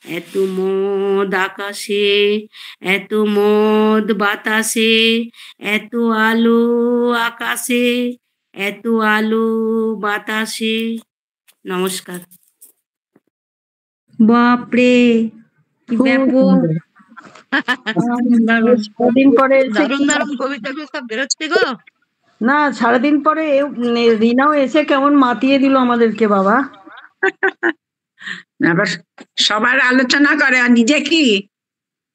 এত মদ আকাশে, এত মদ বাতাসে, এত আলো আকাশে, এত আলো বাতাসে। নমস্কার। বাপরে কি ব্যাপক! সারাদিন পরে এসে দারুণ কি- দারুণ কবিতাগুলো সব বেরোচ্ছে গো। না, সারাদিন পরে রিনাও এসে কেমন মাতিয়ে দিল আমাদেরকে বাবা। আবার সবার আলোচনা করে আর নিজে কি?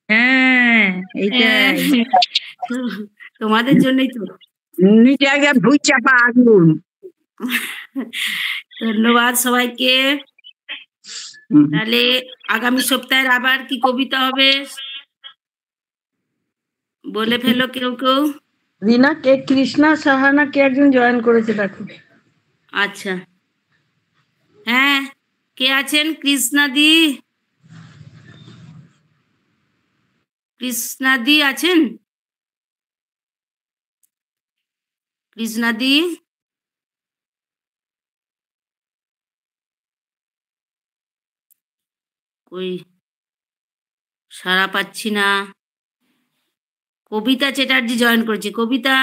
হ্যাঁ এইটাই। তোমাদের জন্যই তো। নিজে আগে ভুই চাপা আগুন। ধন্যবাদ সবাইকে। তাহলে আগামী সপ্তাহের আবার কি কবিতা হবে বলে ফেলো কেউ কেউ। রিনা, কে কৃষ্ণা সাহানা কে একজন জয়েন করেছে দেখো। আচ্ছা, হ্যাঁ, কে আছেন? কৃষ্ণাদি, কৃষ্ণাদি আছেন? কৃষ্ণাদি, কই সাড়া পাচ্ছি না। কবিতা চ্যাটার্জি জয়েন করেছে। কবিতা,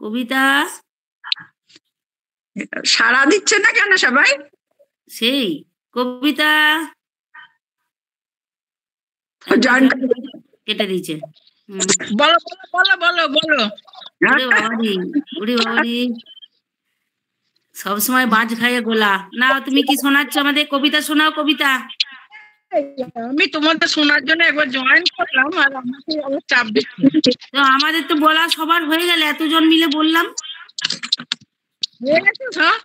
কবিতা সাড়া দিচ্ছে না কেন সবাই? সেই কবিতা জয়েন কেটে দিয়েছে। বলো বলো বলো বলো বলো। ওরে বাবারি, ওরে বাবারি, সবসময় বাজ খাইয়ে গোলা। না, তুমি কি শোনাচ্ছ আমাদের? কবিতা শোনাও, কবিতা। আমি তোমাদের শোনার জন্য একবার জয়েন করলাম আর আমাকে আবার চাপ দিচ্ছে। তো আমাদের তো বলা সবার হয়ে গেল, এতজন মিলে বললাম। হয়ে গেছে সব?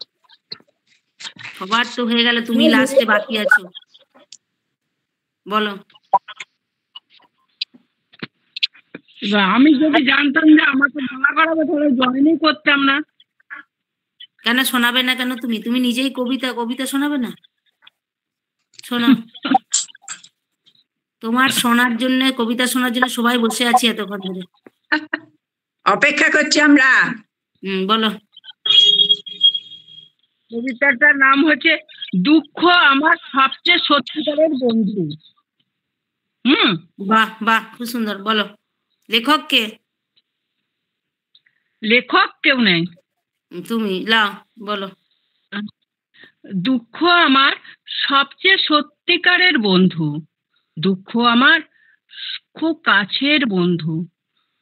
সবার তো হয়ে গেল, তুমি লাস্টে বাকি আছো। বলো। আমি যদি জানতাম যে আমাকে বলা করাবে তাহলে জয়েনই করতাম না। কেন শোনাবে না কেন? তুমি তুমি নিজেই কবিতা, কবিতা শোনাবে না? শোনো, তোমার শোনার জন্য, কবিতা শোনার জন্য সবাই বসে আছি এতক্ষণ ধরে, অপেক্ষা করছি আমরা। বলো। কবিতাটার নাম হচ্ছে দুঃখ আমার সবচেয়ে সত্যিকারের বন্ধু। বাহ বাহ, খুব সুন্দর। বলো, লেখক কে? লেখক কেউ নেই, তুমি লাও, বলো। দুঃখ আমার সবচেয়ে সত্যিকারের বন্ধু, দুঃখ আমার খুব কাছের বন্ধু,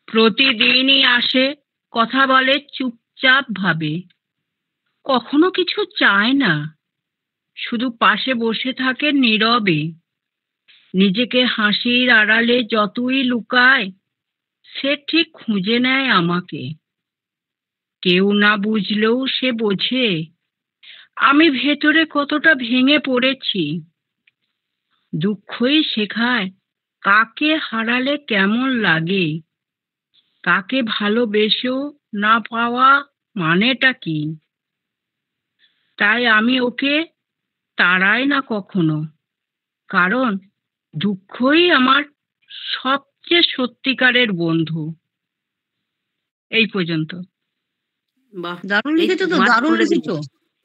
প্রতিদিনই আসে, কথা বলে চুপচাপ ভাবে, কখনো কিছু চায় না, শুধু পাশে বসে থাকে নীরবে, নিজেকে হাসির আড়ালে যতই লুকায় সে ঠিক খুঁজে নেয় আমাকে, কেউ না বুঝলেও সে বোঝে আমি ভেতরে কতটা ভেঙে পড়েছি। দুঃখই শেখায় কাকে হারালে কেমন লাগে, কাকে ভালোবেসেও না পাওয়া মানেটা কি। তাই আমি ওকে তাড়াই না কখনো, কারণ দুঃখই আমার সবচেয়ে সত্যিকারের বন্ধু। এই পর্যন্ত। বাহ, দারুণ লিখেছো তো, দারুণ লিখেছো।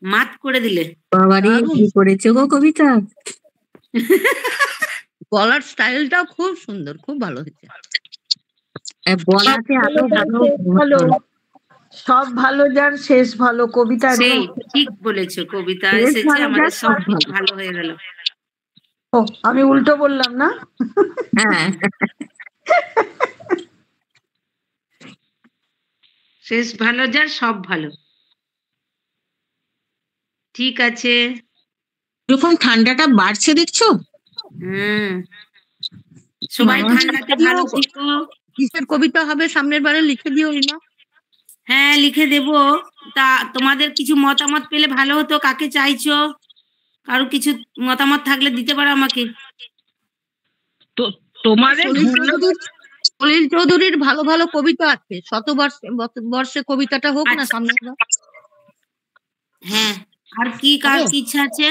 মাত করে দিলে। বাবারে কি করেছো গো কবিতা। বলার স্টাইলটাও খুব সুন্দর, খুব ভালো হয়েছে। বলাতে এত ভালো, সব ভালো যার শেষ ভালো। কবিতা সেই ঠিক বলেছো, কবিতা এসেছে আমাদের সব ভালো হয়ে গেল। ও, আমি উল্টো বললাম না? হ্যাঁ, শেষ ভালো যার সব ভালো। ঠিক আছে। যখন ঠান্ডাটা বাড়ছে দেখছো, সবাই ঠান্ডাতে ভালো থেকো। কিসের কবিতা হবে সামনের বারে লিখে দিও না? হ্যাঁ, লিখে দেব। তা তোমাদের কিছু মতামত পেলে ভালো হতো। কাকে চাইছো? কারো কিছু মতামত থাকলে দিতে পারো আমাকে। তো তোমাদের সলিল চৌধুরীর ভালো ভালো কবিতা আছে, শতবর্ষে কবিতাটা হোক না সামনের বার। হ্যাঁ, আর কি কার কি ইচ্ছা আছে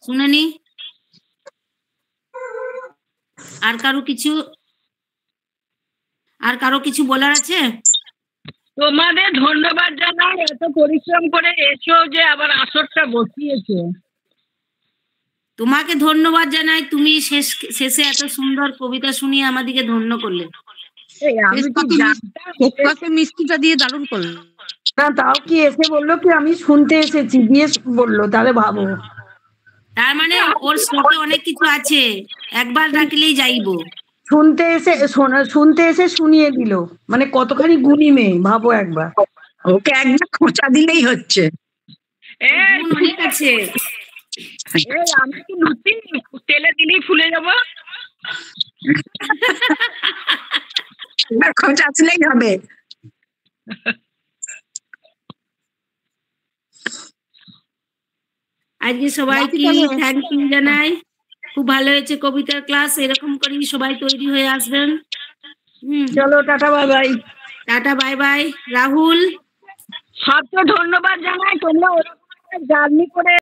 শুনে নি। আর কারো কিছু বলার আছে? তোমাদের ধন্যবাদ জানাই, এত পরিশ্রম করে এসো যে আবার আসরটা বসিয়েছো। তোমাকে ধন্যবাদ জানাই, তুমি শেষে এত সুন্দর কবিতা শুনিয়ে আমাদেরকে ধন্য করলে। মিষ্টিটা দিয়ে দারুণ করলো না, তাও কি এসে বললো কি আমি শুনতে এসেছি দিয়ে বললো, তাহলে ভাবো। তার মানে ওর স্টকে অনেক কিছু আছে, একবার ডাকলেই যাইবো। শুনতে এসে শুনিয়ে দিল, মানে কতখানি গুণী মেয়ে ভাবো একবার। ওকে একবার খোঁচা দিলেই হচ্ছে। অনেক আছে। আমি কি লুচি তেলে দিলেই ফুলে যাবো? খোঁচা দিলেই হবে। আজকে সবাইকে থ্যাংক ইউ জানাই। খুব ভালো হয়েছে কবিতার ক্লাস, এরকম করেই সবাই তৈরি হয়ে আসবেন। চলো tata bye bye. Tata bye bye. Rahul, সবকে ধন্যবাদ জানাই, তোমরা ওরকম জার্নি করে